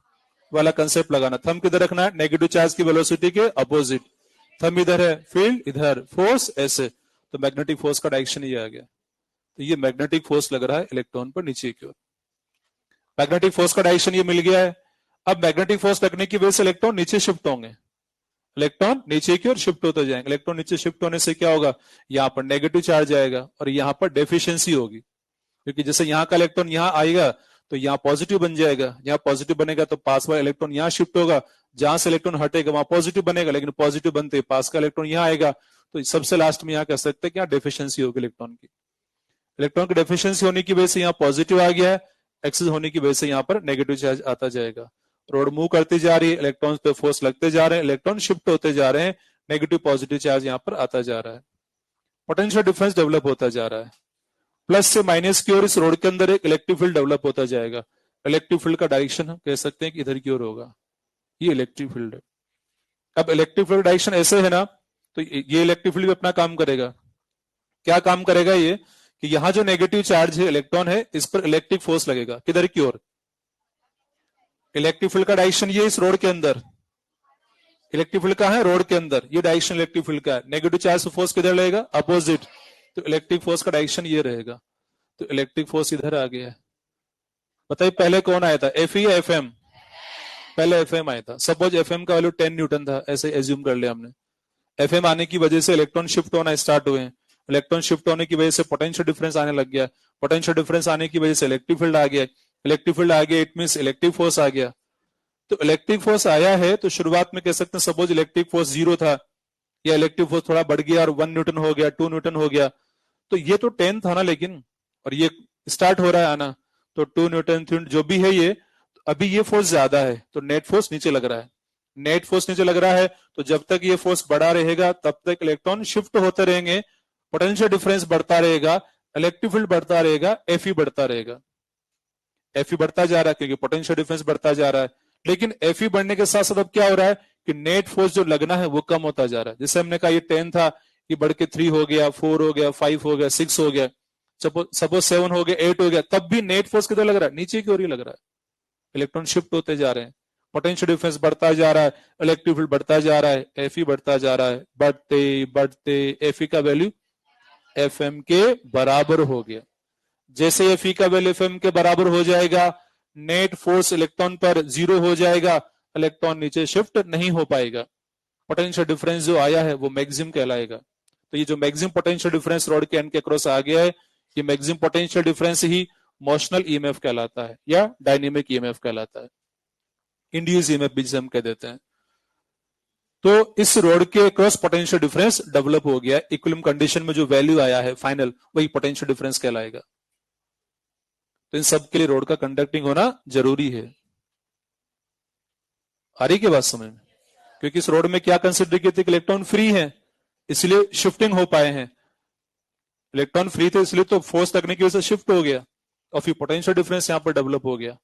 वाला कंसेप्ट लगाना। थंब किधर रखना है? नेगेटिव चार्ज की वेलोसिटी के अपोजिट। थंब इधर है, फील्ड इधर, फोर्स ऐसे, तो मैग्नेटिक फोर्स का डायरेक्शन ये आ गया। तो ये मैग्नेटिक फोर्स लग रहा है इलेक्ट्रॉन पर नीचे की ओर। मैग्नेटिक फोर्स का डायरेक्शन ये मिल गया है। अब मैग्नेटिक फोर्स लगने की वजह से इलेक्ट्रॉन नीचे शिफ्ट होंगे, इलेक्ट्रॉन नीचे की ओर शिफ्ट होते जाएंगे। इलेक्ट्रॉन नीचे शिफ्ट होने से क्या होगा? यहाँ पर नेगेटिव चार्ज आएगा और यहाँ पर डेफिशिएंसी होगी, क्योंकि जैसे यहाँ का इलेक्ट्रॉन यहाँ आएगा तो यहाँ पॉजिटिव बन जाएगा। यहाँ पॉजिटिव बनेगा तो पास वाला इलेक्ट्रॉन यहाँ शिफ्ट होगा, जहां से इलेक्ट्रॉन हटेगा वहां पॉजिटिव बनेगा, लेकिन पॉजिटिव बनते पास का इलेक्ट्रॉन यहाँ आएगा। तो सबसे लास्ट में यहाँ कह सकते हैं कि यहाँ डेफिशिएंसी होगी इलेक्ट्रॉन की। इलेक्ट्रॉन की डेफिशिएंसी होने की वजह से यहाँ पॉजिटिव आ गया है, एक्सेस होने की वजह से यहाँ पर नेगेटिव चार्ज आता जाएगा। रोड मूव करती जा रही है, इलेक्ट्रॉन पे फोर्स लगते जा रहे हैं, इलेक्ट्रॉन शिफ्ट होते जा रहे हैं, नेगेटिव पॉजिटिव चार्ज यहाँ पर आता जा रहा है, पोटेंशियल डिफरेंस डेवलप होता जा रहा है। प्लस से माइनस की ओर इस रोड के अंदर एक इलेक्ट्रिक फील्ड डेवलप होता जाएगा। इलेक्ट्रिक फील्ड का डायरेक्शन हम कह सकते हैं कि इधर की ओर होगा, ये इलेक्ट्रिक फील्ड है। अब इलेक्ट्रिक फील्ड डायरेक्शन ऐसे है ना, तो ये इलेक्ट्रिक फील्ड भी अपना काम करेगा। क्या काम करेगा? ये कि यहां जो नेगेटिव चार्ज है, इलेक्ट्रॉन है, इस पर इलेक्ट्रिक फोर्स लगेगा। किधर की ओर? इलेक्ट्रिक फील्ड का डायरेक्शन ये इस रोड के अंदर, इलेक्ट्रिक फील्ड कहाँ है? रोड के अंदर। ये डायरेक्शन इलेक्ट्रिक फील्ड का है। नेगेटिव चार्ज फोर्स किधर लगेगा? अपोजिट। तो इलेक्ट्रिक फोर्स का डायरेक्शन ये रहेगा। तो इलेक्ट्रिक फोर्स इधर आ गया है। बताइए पहले कौन आया था, एफ या एफ एम? पहले एफ एम आया था। सपोज एफ एम का वैल्यू 10 न्यूटन था, ऐसे एज्यूम कर लिया हमने। एफ एम आने की वजह से इलेक्ट्रॉन शिफ्ट होना स्टार्ट हुए। इलेक्ट्रॉन शिफ्ट होने की वजह से पोटेंशियल डिफरेंस आने लग गया। पोटेंशियल डिफरेंस आने की वजह से इलेक्ट्रिक फील्ड आ गया। इलेक्ट्रिक फील्ड आ गया, इट मीन इलेक्ट्रिक फोर्स आ गया। तो इलेक्ट्रिक फोर्स आया है तो शुरुआत में कह सकते हैं सपोज इलेक्ट्रिक फोर्स 0 था, या इलेक्ट्रिक फोर्स थोड़ा बढ़ गया और 1 न्यूटन हो गया, 2 न्यूटन हो गया। तो ये तो 10 था ना, लेकिन और ये स्टार्ट हो रहा है आना, तो 2 न्यूटन 3 जो भी है ये, अभी ये फोर्स ज्यादा है तो नेट फोर्स नीचे लग रहा है। नेट फोर्स नीचे लग रहा है तो जब तक ये फोर्स बढ़ा रहेगा तब तक इलेक्ट्रॉन शिफ्ट होते रहेंगे, पोटेंशियल डिफरेंस बढ़ता रहेगा, इलेक्ट्रिक फील्ड बढ़ता रहेगा, एफई बढ़ता रहेगा। एफई बढ़ता जा रहा है क्योंकि पोटेंशियल डिफरेंस बढ़ता जा रहा है। लेकिन एफई बढ़ने के साथ साथ अब क्या हो रहा है कि नेट फोर्स जो लगना है वो कम होता जा रहा है। जैसे हमने कहा ये 10 था, ये बढ़ के 3 हो गया, 4 हो गया, 5 हो गया, 6 हो गया, सपोज 7 हो गया, 8 हो गया, तब भी नेट फोर्स किधर लग रहा है? नीचे की ओर ही लग रहा है। इलेक्ट्रॉन शिफ्ट होते जा रहे हैं, पोटेंशियल डिफरेंस बढ़ता जा रहा है, इलेक्ट्रिक फील्ड बढ़ता जा रहा है, एफई बढ़ता जा रहा है। बढ़ते बढ़ते एफई का वैल्यू एफएम के बराबर हो गया। जैसे एफई का वैल्यू एफएम के बराबर हो जाएगा, नेट फोर्स इलेक्ट्रॉन पर 0 हो जाएगा, इलेक्ट्रॉन नीचे शिफ्ट नहीं हो पाएगा। पोटेंशियल डिफरेंस जो आया है वो मैक्सिमम कहलाएगा। तो ये जो मैक्सिमम पोटेंशियल डिफरेंस रॉड के एंड के अक्रॉस आ गया है, ये मैक्सिमम पोटेंशियल डिफरेंस ही मोशनल ईएमएफ कहलाता है या डायनेमिक ईएमएफ कहलाता है, इंड्यूस ईएमएफ भी जिसे हम कह देते हैं। तो इस रोड के क्रॉस पोटेंशियल डिफरेंस डेवलप हो गया। इक्विलिब्रियम कंडीशन में जो वैल्यू आया है फाइनल, वही पोटेंशियल डिफरेंस कहलाएगा। तो इन सब के लिए रोड का कंडक्टिंग होना जरूरी है। आ रही की बात समझ में? क्योंकि इस रोड में क्या कंसिडर किए थे कि इलेक्ट्रॉन फ्री है, इसलिए शिफ्टिंग हो पाए हैं। इलेक्ट्रॉन फ्री थे इसलिए तो फोर्स लगने की वजह से शिफ्ट हो गया और फिर पोटेंशियल डिफरेंस यहां पर डेवलप हो गया।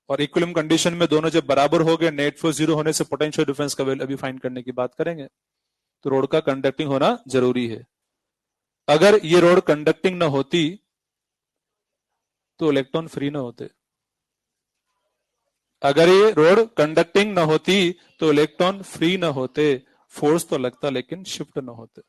और इक्विलिब्रियम कंडीशन में दोनों जब बराबर हो गए, नेट फोर्स 0 होने से पोटेंशियल डिफरेंस का वैल्यू अभी फाइंड करने की बात करेंगे। तो रोड का कंडक्टिंग होना जरूरी है। अगर ये रोड कंडक्टिंग ना होती तो इलेक्ट्रॉन फ्री ना होते। अगर ये रोड कंडक्टिंग ना होती तो इलेक्ट्रॉन फ्री ना होते। फोर्स तो लगता लेकिन शिफ्ट ना होते।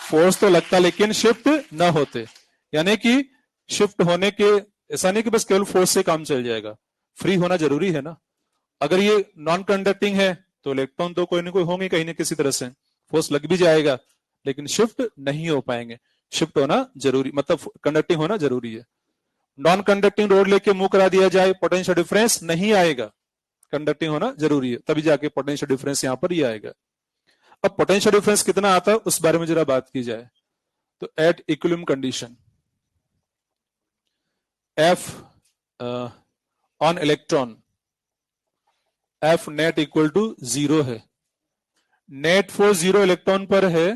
फोर्स तो लगता लेकिन शिफ्ट ना होते। यानी कि शिफ्ट होने के, ऐसा नहीं कि बस केवल फोर्स से काम चल जाएगा, फ्री होना जरूरी है ना। अगर ये नॉन कंडक्टिंग है तो इलेक्ट्रॉन तो कोई ना कोई होंगे कहीं ना किसी तरह से, फोर्स लग भी जाएगा लेकिन शिफ्ट नहीं हो पाएंगे। शिफ्ट होना जरूरी, मतलब कंडक्टिंग होना जरूरी है। नॉन कंडक्टिंग रोड लेके मूव करा दिया जाए, पोटेंशियल डिफरेंस नहीं आएगा। कंडक्टिंग होना जरूरी है, तभी जाके पोटेंशियल डिफरेंस यहां पर ही आएगा। अब पोटेंशियल डिफरेंस कितना आता है उस बारे में जरा बात की जाए। तो at equilibrium condition F on electron, F net equal to 0 है। नेट फोर्स 0 इलेक्ट्रॉन पर है,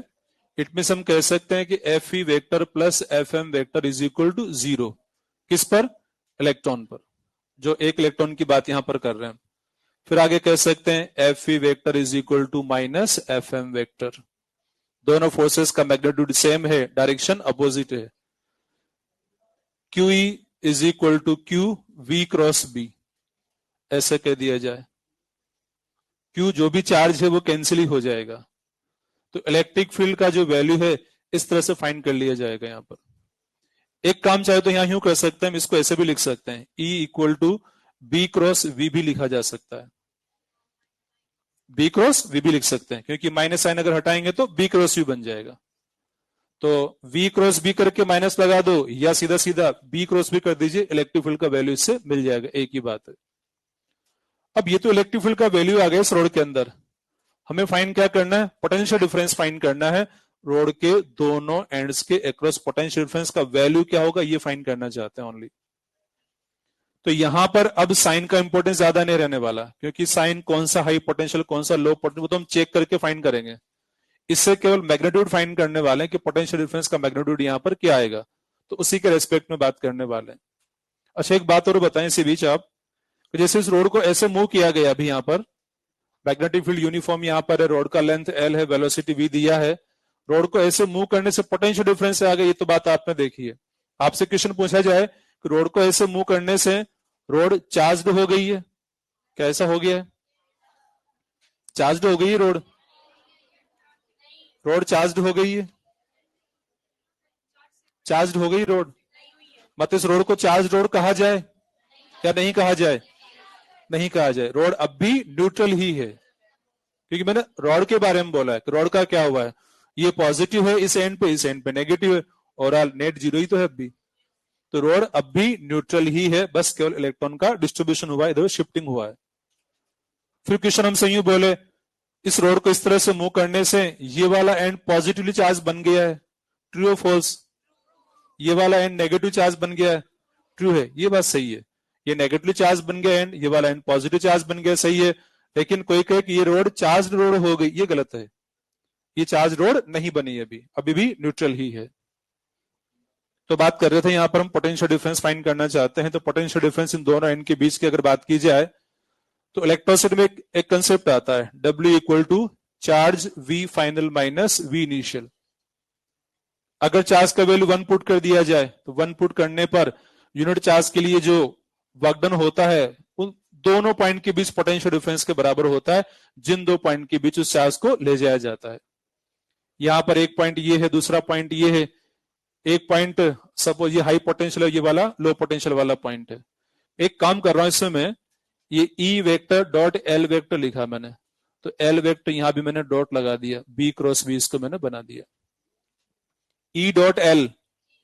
इट मीन हम कह सकते हैं कि F E vector plus F M vector is equal to 0। किस पर? इलेक्ट्रॉन पर, जो एक इलेक्ट्रॉन की बात यहां पर कर रहे हैं। फिर आगे कह सकते हैं F E vector is equal to minus F M vector. दोनों फोर्सेस का मैग्नीट्यूड सेम है, डायरेक्शन अपोजिट है। Q E is equal to Q V cross B, ऐसे कह दिया जाए। क्यू जो भी चार्ज है वो कैंसिल ही हो जाएगा। तो इलेक्ट्रिक फील्ड का जो वैल्यू है इस तरह से फाइंड कर लिया जाएगा। यहां पर एक काम चाहे तो यहां यूं कर सकते हैं, हम इसको ऐसे भी लिख सकते हैं, E equal to B cross V भी लिखा जा सकता है। बी क्रॉस वी भी लिख सकते हैं क्योंकि माइनस साइन अगर हटाएंगे तो बी क्रॉस वी बन जाएगा। तो वी क्रॉस बी करके माइनस लगा दो या सीधा सीधा बी क्रॉस बी कर दीजिए, इलेक्ट्रिक फील्ड का वैल्यू इससे मिल जाएगा, एक ही बात है। अब ये तो इलेक्ट्रिक फील्ड का वैल्यू आ गया इस रोड के अंदर। हमें फाइंड क्या करना है? पोटेंशियल डिफरेंस फाइंड करना है। रोड के दोनों एंड्स के अक्रॉस पोटेंशियल डिफरेंस का वैल्यू क्या होगा ये फाइंड करना चाहते हैं ओनली। तो यहां पर अब साइन का इंपॉर्टेंस ज्यादा नहीं रहने वाला, क्योंकि साइन कौन सा हाई पोटेंशियल कौन सा लो पोटेंशियल वो तो हम चेक करके फाइंड करेंगे। इससे केवल मैग्नीट्यूड फाइंड करने वाले हैं कि पोटेंशियल डिफरेंस का मैग्नीट्यूड यहां पर क्या आएगा, तो उसी के रेस्पेक्ट में बात करने वाले हैं। अच्छा एक बात और बताएं इसी बीच आप, जैसे इस रोड को ऐसे मूव किया गया अभी यहां पर, मैग्नेटिक फील्ड यूनिफॉर्म यहां पर है, रोड का लेंथ एल है, वेलोसिटी वी दिया है, रोड को ऐसे मूव करने से पोटेंशियल डिफरेंस आ गया, ये तो बात आपने देखी है। आपसे क्वेश्चन पूछा जाए कि रोड को ऐसे मूव करने से रोड चार्ज्ड हो गई है, क्या ऐसा हो गया है? चार्ज हो गई है रोड, रोड चार्ज हो गई है, चार्ज हो गई रोड। मतलब इस रोड को चार्ज रोड कहा जाए या नहीं कहा जाए? नहीं कहा जाए, रोड अब भी न्यूट्रल ही है, क्योंकि मैंने रॉड के बारे में बोला है कि रॉड का क्या हुआ है, ये पॉजिटिव है इस एंड पे नेगेटिव है, और नेट जीरो ही तो है अब भी। तो रोड अब भी न्यूट्रल ही है, बस केवल इलेक्ट्रॉन का डिस्ट्रीब्यूशन हुआ है, इधर शिफ्टिंग हुआ है। फिर क्वेश्चन हमसे यूं बोले, इस रोड को इस तरह से मूव करने से ये वाला एंड पॉजिटिवली चार्ज बन गया है, ट्रू और फॉल्स? ये वाला एंड नेगेटिव चार्ज बन गया है, ट्रू है, ये बात सही है। ये नेगेटिव चार्ज बन गया एंड ये वाला एंड पॉजिटिव चार्ज बन गया, सही है। लेकिन कोई कहे कि ये रोड चार्ज रोड हो गई, ये गलत है। ये चार्ज रोड नहीं बनी अभी, अभी भी न्यूट्रल ही है। तो बात कर रहे थे यहां पर हम पोटेंशियल डिफरेंस फाइंड करना चाहते हैं। तो पोटेंशियल डिफरेंस इन दोनों एंड के बीच की अगर बात की जाए तो इलेक्ट्रोसिटी में एक कंसेप्ट आता है, W equal to charge V final minus V initial. अगर चार्ज का वैल्यू 1 पुट कर दिया जाए तो 1 पुट करने पर यूनिट चार्ज के लिए जो वर्क डन होता है उन दोनों पॉइंट के बीच पोटेंशियल डिफरेंस के बराबर होता है, जिन दो पॉइंट के बीच उस चार्ज को ले जाया जाता है। यहां पर एक पॉइंट ये है, दूसरा पॉइंट ये है। एक पॉइंट सपोज ये हाई पोटेंशियल है, ये वाला लो पोटेंशियल वाला पॉइंट है। एक काम कर रहा हूं इसमें मैं, ये E vector dot L vector लिखा मैंने, तो L वेक्टर यहां भी मैंने डॉट लगा दिया, B क्रॉस B इसको मैंने बना दिया। E डॉट L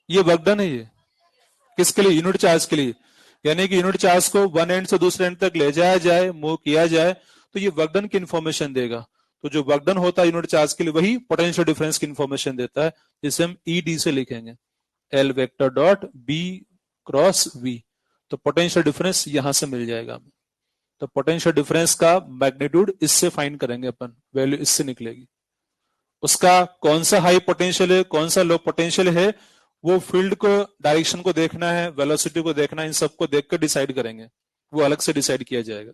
ये वर्क डन है, ये किसके लिए? यूनिट चार्ज के लिए। यानी कि यूनिट चार्ज को वन एंड से दूसरे एंड तक ले जाया जाए, मूव किया जाए, तो ये वर्क डन की इंफॉर्मेशन देगा। तो जो वर्क डन होता है यूनिट चार्ज के लिए वही पोटेंशियल डिफरेंस की इंफॉर्मेशन देता है, जिसे हम ED से लिखेंगे, L vector dot B cross V। तो पोटेंशियल डिफरेंस यहां से मिल जाएगा हमें। तो पोटेंशियल डिफरेंस का मैग्नीट्यूड इससे फाइंड करेंगे अपन, वैल्यू इससे निकलेगी। उसका कौन सा हाई पोटेंशियल है, कौन सा लो पोटेंशियल है, वो फील्ड को डायरेक्शन को देखना है, वेलोसिटी को देखना है, इन सबको देखकर डिसाइड करेंगे, वो अलग से डिसाइड किया जाएगा।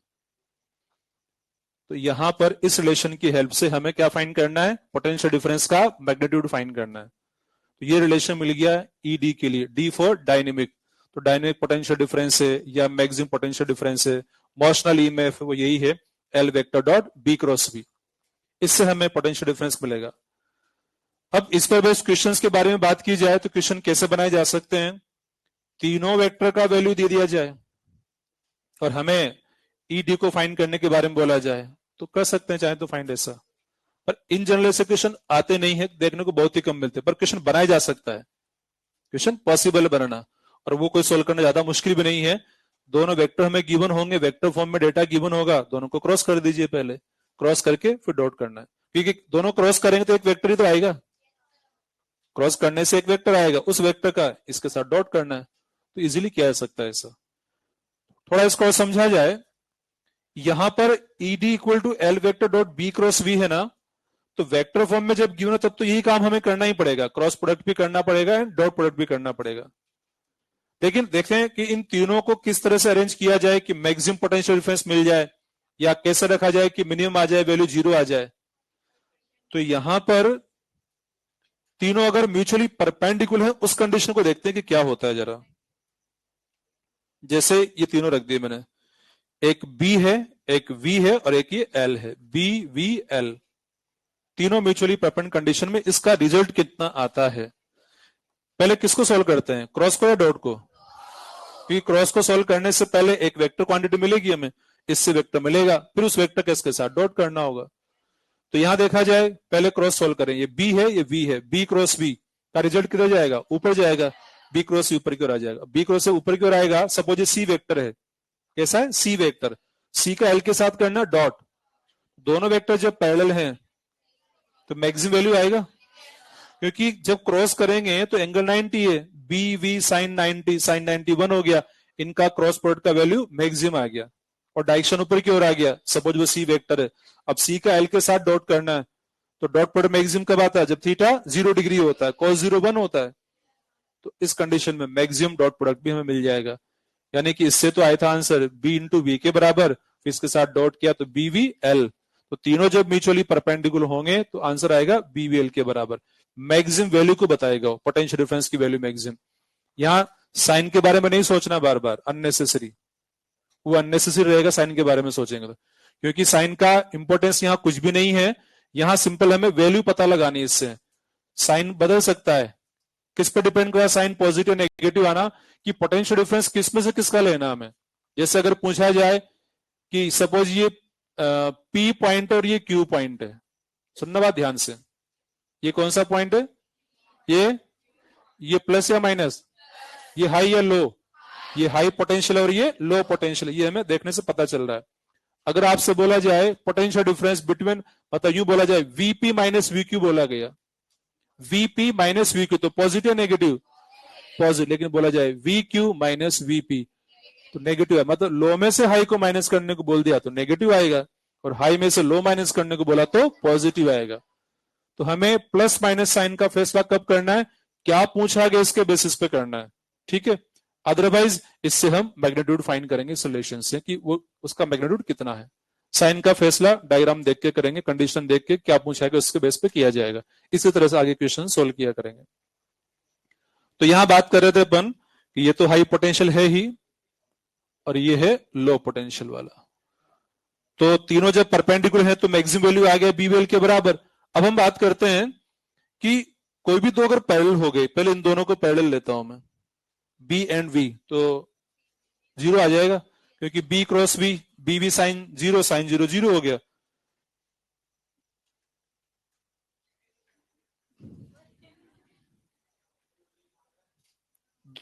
तो यहां पर इस रिलेशन की हेल्प से हमें क्या फाइंड करना है? पोटेंशियल डिफरेंस का मैग्नीट्यूड फाइंड करना है। तो ये रिलेशन मिल गया ED के लिए, D फॉर डायनेमिक। तो डायनेमिक पोटेंशियल डिफरेंस है या मैक्सिमम पोटेंशियल डिफरेंस है, मोशनल EMF वो यही है, L vector dot B cross V। इससे हमें पोटेंशियल डिफरेंस मिलेगा। अब इस पर बेस्ड क्वेश्चंस के बारे में बात की जाए तो क्वेश्चन कैसे बनाए जा सकते हैं? तीनों वेक्टर का वैल्यू दे दिया जाए और हमें ED को फाइंड करने के बारे में बोला जाए तो कर सकते हैं, चाहे तो फाइंड ऐसा। पर इन जनरल से क्वेश्चन आते नहीं है, देखने को बहुत ही कम मिलते हैं, पर क्वेश्चन बनाया जा सकता है, क्वेश्चन पॉसिबल बनाना, और वो कोई सोल्व करना ज्यादा मुश्किल भी नहीं है। दोनों वेक्टर हमें गिवन होंगे, वेक्टर फॉर्म में डेटा गिवन होगा, दोनों को क्रॉस कर दीजिए, पहले क्रॉस करके फिर डॉट करना है, क्योंकि दोनों क्रॉस करेंगे तो एक वेक्टर ही तो आएगा, क्रॉस करने से एक वेक्टर आएगा, उस वेक्टर का इसके साथ डॉट करना है। तो इजीली किया जा सकता है ऐसा। थोड़ा इसको और समझा जाए, यहां पर ED equal to L vector dot B cross V है ना, तो वेक्टर फॉर्म में जब गिवन है तब तो यही काम हमें करना ही पड़ेगा, क्रॉस प्रोडक्ट भी करना पड़ेगा एंड डॉट प्रोडक्ट भी करना पड़ेगा। लेकिन देखें कि इन तीनों को किस तरह से अरेंज किया जाए कि मैक्सिमम पोटेंशियल डिफरेंस मिल जाए, या कैसे रखा जाए कि मिनिमम आ जाए, वैल्यू 0 आ जाए। तो यहां पर तीनों अगर म्यूचुअली परपेंडिकुलर है, उस कंडीशन को देखते हैं कि क्या होता है जरा। जैसे ये तीनों रख दिए मैंने, एक B है, एक V है और एक ये L है, B V L, तीनों म्यूचुअली परपेंडिकुलर कंडीशन में इसका रिजल्ट कितना आता है। पहले किसको सॉल्व करते हैं, क्रॉस को या डॉट को? क्योंकि क्रॉस को सॉल्व करने से पहले एक वेक्टर क्वांटिटी मिलेगी हमें, इससे वेक्टर मिलेगा, फिर उस वेक्टर के इसके साथ डॉट करना होगा। तो यहां देखा जाए, पहले क्रॉस सॉल्व करें, ये B है, ये V है, B क्रॉस V का रिजल्ट किधर जाएगा? ऊपर जाएगा, B क्रॉस C ऊपर की ओर आ जाएगा। B क्रॉस से ऊपर की ओर आएगा, सपोज ये C वेक्टर है, कैसा है? C वेक्टर, C का L के साथ करना डॉट, दोनों वेक्टर जब पैरेलल हैं तो मैक्सिमम वैल्यू आएगा, क्योंकि जब क्रॉस करेंगे तो एंगल 90 है, बी वी साइन 90, साइन 91 हो गया, इनका क्रॉस प्रोडक्ट का वैल्यू मैक्सिमम आ गया और डायरेक्शन ऊपर की ओर आ गया। सपोज वो सी वेक्टर है, अब सी का एल के साथ डॉट करना है, तो डॉट प्रोडक्ट मैक्सिमम कब आता है? जब थीटा 0 डिग्री होता है, cos 0 1 होता है। तो इस कंडीशन में मैक्सिमम डॉट प्रोडक्ट भी हमें मिल जाएगा। यानी कि इससे तो आया था आंसर बी इंटू वी के बराबर, फिर इसके साथ डॉट किया तो बी वी एल, तो तीनों जब म्यूचुअली परपेंडिकुलर होंगे तो आंसर आएगा बी वी एल के बराबर। मैक्सिमम वैल्यू को बताएगा वो, पोटेंशियल डिफरेंस की वैल्यू मैक्सिमम। यहां साइन के बारे में नहीं सोचना बार बार, अननेसेसरी, वो अननेसेसरी रहेगा साइन के बारे में सोचेंगे तो, क्योंकि साइन का इंपॉर्टेंस यहाँ कुछ भी नहीं है, यहां सिंपल हमें वैल्यू पता लगानी है। इससे साइन बदल सकता है। किस पे डिपेंड करा साइन पॉजिटिव नेगेटिव आना, कि पोटेंशियल डिफरेंस किस में से किसका लेना हमें। जैसे अगर पूछा जाए कि सपोज ये पी पॉइंट और ये क्यू पॉइंट है, सुनना बात ध्यान से, ये कौन सा पॉइंट है, ये प्लस या माइनस, ये हाई या लो, ये हाई पोटेंशियल और ये लो पोटेंशियल, ये हमें देखने से पता चल रहा है। अगर आपसे बोला जाए पोटेंशियल डिफरेंस बिटवीन, मतलब यूं बोला जाए वीपी माइनस वीक्यू बोला गया, वीपी माइनस वीक्यू तो पॉजिटिव नेगेटिव, पॉजिटिव, लेकिन बोला जाए वीक्यू माइनस वीपी तो नेगेटिव है। मतलब लो में से हाई को माइनस करने को बोल दिया तो नेगेटिव आएगा, और हाई में से लो माइनस करने को बोला तो पॉजिटिव आएगा। तो हमें प्लस माइनस साइन का फैसला कब करना है, क्या पूछा गया इसके बेसिस पे करना है, ठीक है। अदरवाइज इससे हम मैग्नीट्यूड फाइंड करेंगे सोल्यूशन से कि वो उसका मैग्नीट्यूड कितना है। साइन का फैसला डायग्राम देख के करेंगे, कंडीशन देख के क्या पूछा गया उसके बेस पे किया जाएगा। इसी तरह से आगे क्वेश्चन सोल्व किया करेंगे। तो यहां बात कर रहे थे अपन कि ये तो हाई पोटेंशियल है ही, और ये है लो पोटेंशियल वाला। तो तीनों जब परपेंडिकुलर है तो मैक्सिमम वैल्यू आ गया बी वेल के बराबर। अब हम बात करते हैं कि कोई भी दो अगर पैरेलल हो गए, पहले इन दोनों को पैरेलल लेता हूं मैं, बी एंड वी, तो जीरो आ जाएगा, क्योंकि B cross B, B V sine zero zero हो गया।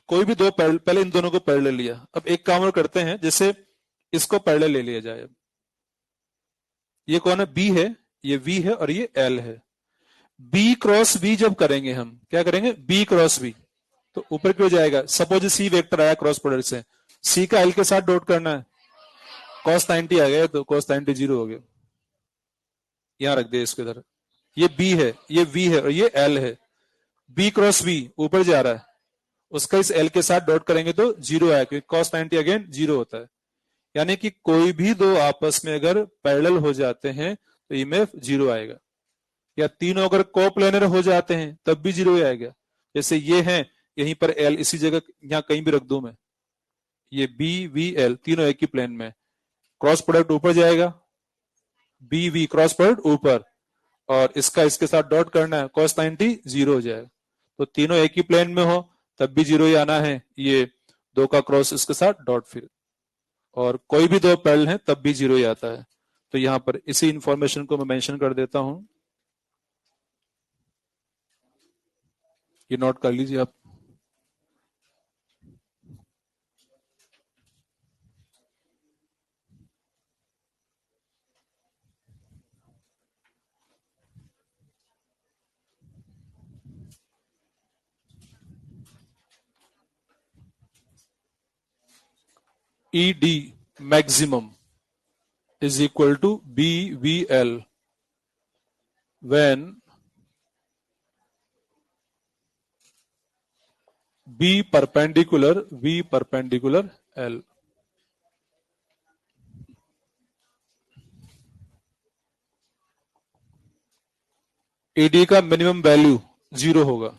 कोई भी दो पैरेलल, पहले इन दोनों को पैरेलल लिया, अब एक काम और करते हैं, जैसे इसको पैरेलल ले लिया जाए। ये कौन है, बी है, ये वी है और ये एल है। बी क्रॉस बी जब करेंगे हम, क्या करेंगे, बी क्रॉस बी, तो ऊपर क्यों जाएगा, सपोज सी वेक्टर आया क्रॉस प्रोडक्ट से, सी का एल के साथ डॉट करना है, cos 90 आ गया तो cos 90 जीरो हो गया, यहां रख दे इसके इधर। ये बी है, ये वी है और ये एल है। बी क्रॉस बी ऊपर जा रहा है, उसका इस एल के साथ डॉट करेंगे तो जीरो आया, क्योंकि cos 90 अगेन जीरो होता है। यानी कि कोई भी दो आपस में अगर पैरेलल हो जाते हैं तो ईएमएफ जीरो आएगा, या तीनों अगर कोप्लेनर हो जाते हैं तब भी जीरो आएगा। जैसे ये हैं, यहीं पर एल इसी जगह यहां कहीं भी रख दूं मैं, ये बी वी एल तीनों एक ही प्लेन में, क्रॉस प्रोडक्ट ऊपर जाएगा, बी वी क्रॉस प्रोडक्ट ऊपर, और इसका इसके साथ डॉट करना है, cos 90 जीरो हो जाएगा। तो तीनों एक ही प्लेन में हो तब भी जीरो ही आना है, ये दो का क्रॉस इसके साथ डॉट, फिर और कोई भी दो पैरेलल हैं तब भी जीरो ही आता है। तो यहां पर इसी इंफॉर्मेशन को मैं मेंशन कर देता हूं, ये नोट कर लीजिए आप। ED maximum is equal to BVL when B perpendicular V perpendicular L। ED का मिनिमम वैल्यू जीरो होगा।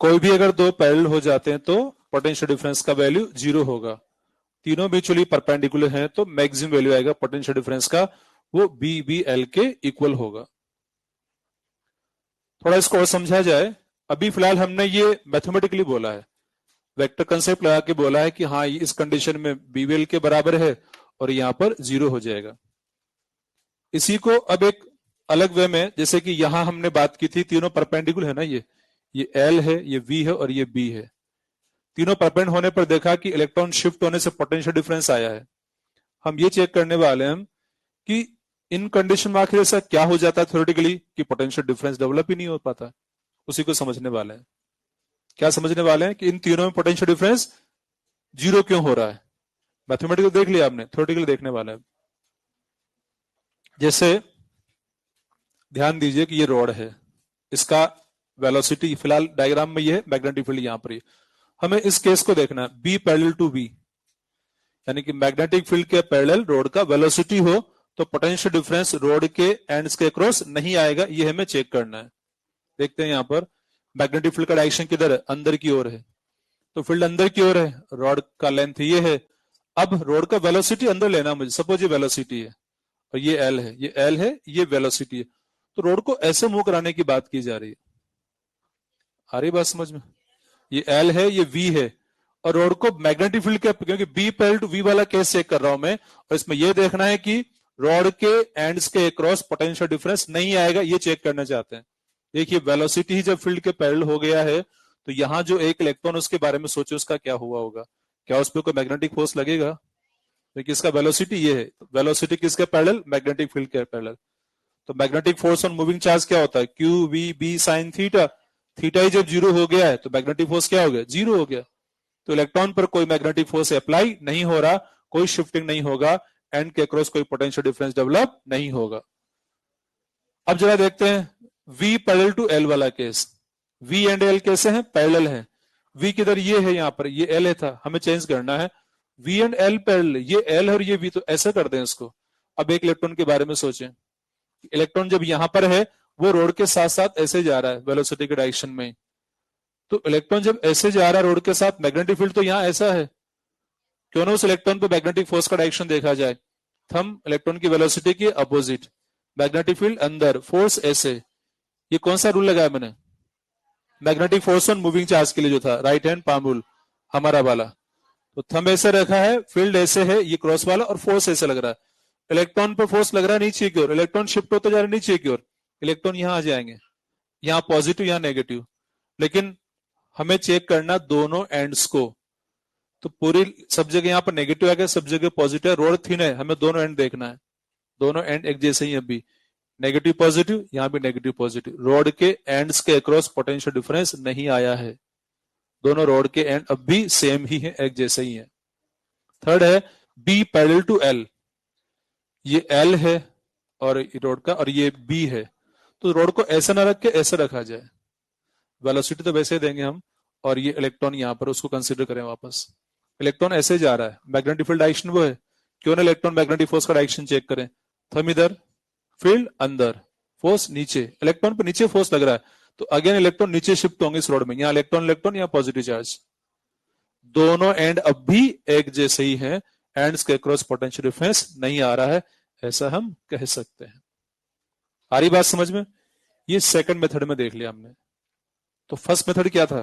कोई भी अगर दो पैरेलल हो जाते हैं तो पोटेंशियल डिफरेंस का वैल्यू जीरो होगा। तीनों म्यूचुअली परपेंडिकुलर हैं तो मैक्सिमम वैल्यू आएगा पोटेंशियल डिफरेंस का, वो बी बी एल के इक्वल होगा। थोड़ा इसको और समझा जाए, अभी फिलहाल हमने ये मैथमेटिकली बोला है, वेक्टर कंसेप्ट लगा के बोला है कि हाँ इस कंडीशन में बीवीएल के बराबर है और यहां पर जीरो हो जाएगा। इसी को अब एक अलग वे में, जैसे कि यहां हमने बात की थी तीनों परपेंडिकुलर है ना, ये एल है, ये वी है और ये बी है। तीनों परपेंड होने पर देखा कि इलेक्ट्रॉन शिफ्ट होने से पोटेंशियल डिफरेंस आया है। हम ये चेक करने वाले हैं कि इन कंडीशन में आखिर ऐसा क्या हो जाता है थ्योरेटिकली कि पोटेंशियल डिफरेंस डेवलप ही नहीं हो पाता। उसी को समझने वाले हैं। क्या समझने वाले हैं कि इन तीनों में पोटेंशियल डिफरेंस जीरो क्यों हो रहा है। मैथमेटिकल देख लिया आपने, थ्योरेटिकल देखने वाला है। जैसे ध्यान दीजिए कि ये रॉड है, इसका वेलोसिटी फिलहाल डायग्राम में ये है, मैग्नेटिक फील्ड यहां पर ही। हमें इस केस को देखना है, बी पैरेलल टू बी, यानी कि मैग्नेटिक फील्ड के पैरेलल रॉड का वेलोसिटी हो तो पोटेंशियल डिफरेंस रोड के एंड्स के क्रॉस नहीं आएगा, ये हमें चेक करना है। देखते हैं यहाँ पर मैग्नेटिक फील्ड का डायरेक्शन किधर है, अंदर की ओर है, तो फील्ड अंदर की ओर है, रॉड का लेंथ ये है। अब रोड का वेलोसिटी अंदर लेना मुझे, सपोज ये वेलोसिटी है और ये एल है, ये एल है, ये वेलोसिटी है, तो रोड को ऐसे मूव कराने की बात की जा रही है। आ रही बात समझ में? ये एल है, ये वी है, और रोड को मैग्नेटिक फील्ड के, क्योंकि बी पैरेलल टू वी वाला केस चेक कर रहा हूं मैं, और इसमें यह देखना है कि रॉड के एंड्स के क्रॉस पोटेंशियल डिफरेंस नहीं आएगा, ये चेक करना चाहते हैं। देखिए वेलोसिटी ही जब फील्ड के पैरेलल हो गया है, तो यहां जो एक इलेक्ट्रॉन, उसके बारे में सोचो उसका क्या हुआ होगा, क्या उस पर कोई मैग्नेटिक फोर्स लगेगा? देखिए इसका वेलोसिटी ये है, वेलोसिटी किसके पैरेलल, मैग्नेटिक फील्ड के पैरेलल। तो magnetic force on moving charge क्या होता है, Q V B sine theta. Theta ही जब जीरो हो गया है तो मैग्नेटिक फोर्स क्या हो गया, जीरो हो गया। तो इलेक्ट्रॉन पर कोई मैग्नेटिक फोर्स अप्लाई नहीं हो रहा, कोई शिफ्टिंग नहीं होगा, एंड के क्रॉस कोई पोटेंशियल डिफरेंस डेवलप नहीं होगा। अब जरा देखते हैं V पैरेलल टू L वाला केस। V एंड L कैसे हैं, पैरेलल हैं। V किधर, ये है, यहां पर ये L है था, हमें चेंज करना है। V एंड L पैरेलल, ये L और ये V, तो ऐसा कर दें इसको। अब एक इलेक्ट्रॉन के बारे में सोचें, इलेक्ट्रॉन जब यहां पर है वो रोड के साथ साथ ऐसे जा रहा है वेलोसिटी के डायरेक्शन में, तो इलेक्ट्रॉन जब ऐसे जा रहा है रोड के साथ, मैग्नेटिक फील्ड तो यहां ऐसा है, क्यों ना उस इलेक्ट्रॉन पे मैग्नेटिक फोर्स का डायरेक्शन देखा जाए। थंब इलेक्ट्रॉन की वेलोसिटी के अपोजिट, मैग्नेटिक फील्ड अंदर, फोर्स ऐसे। ये कौन सा रूल लगाया मैंने, magnetic force on moving charge के लिए जो था, राइट हैंड पाम रूल हमारा वाला। तो थंब ऐसे रखा है, फील्ड ऐसे है, ये क्रॉस वाला, और फोर्स ऐसे लग रहा है। इलेक्ट्रॉन पर फोर्स लग रहा है नीचे की ओर, इलेक्ट्रॉन शिफ्ट होते जा रहे नीचे की ओर, इलेक्ट्रॉन यहां आ जाएंगे, यहां पॉजिटिव यहां नेगेटिव, लेकिन हमें चेक करना दोनों एंड्स को। तो पूरी सब जगह यहां पर नेगेटिव आ गया, सब जगह पॉजिटिव है, रोड थिन है, हमें दोनों एंड देखना है, दोनों एंड एक जैसे ही अभी, नेगेटिव पॉजिटिव, यहां भी नेगेटिव पॉजिटिव, रोड के एंड्स के अक्रॉस पोटेंशियल डिफरेंस नहीं आया है, दोनों रोड के एंड अब भी सेम ही है, एक जैसे ही है। थर्ड है बी पैरेलल टू एल, ये एल है और रोड का, और ये बी है, तो रोड को ऐसा ना रख के ऐसे रखा जाए, वेलोसिटी तो वैसे देंगे हम, और ये इलेक्ट्रॉन यहां पर, उसको कंसीडर करें वापस। इलेक्ट्रॉन ऐसे जा रहा है, मैग्नेटिक फील्ड डायरेक्शन वो है, क्यों ना इलेक्ट्रॉन मैग्नेटिक फोर्स का डायरेक्शन चेक करें। थंब इधर, फील्ड अंदर, फोर्स नीचे, इलेक्ट्रॉन पर नीचे फोर्स लग रहा है, तो अगेन इलेक्ट्रॉन नीचे शिफ्ट होंगे इस रोड में, यहाँ इलेक्ट्रॉन इलेक्ट्रॉन, यहाँ पॉजिटिव चार्ज, दोनों एंड अब भी एक जैसे ही है, एंड्स के क्रॉस पोटेंशियल डिफरेंस नहीं आ रहा है, ऐसा हम कह सकते हैं। आ रही बात समझ में? ये सेकंड मेथड में देख लिया हमने। तो फर्स्ट मेथड क्या था,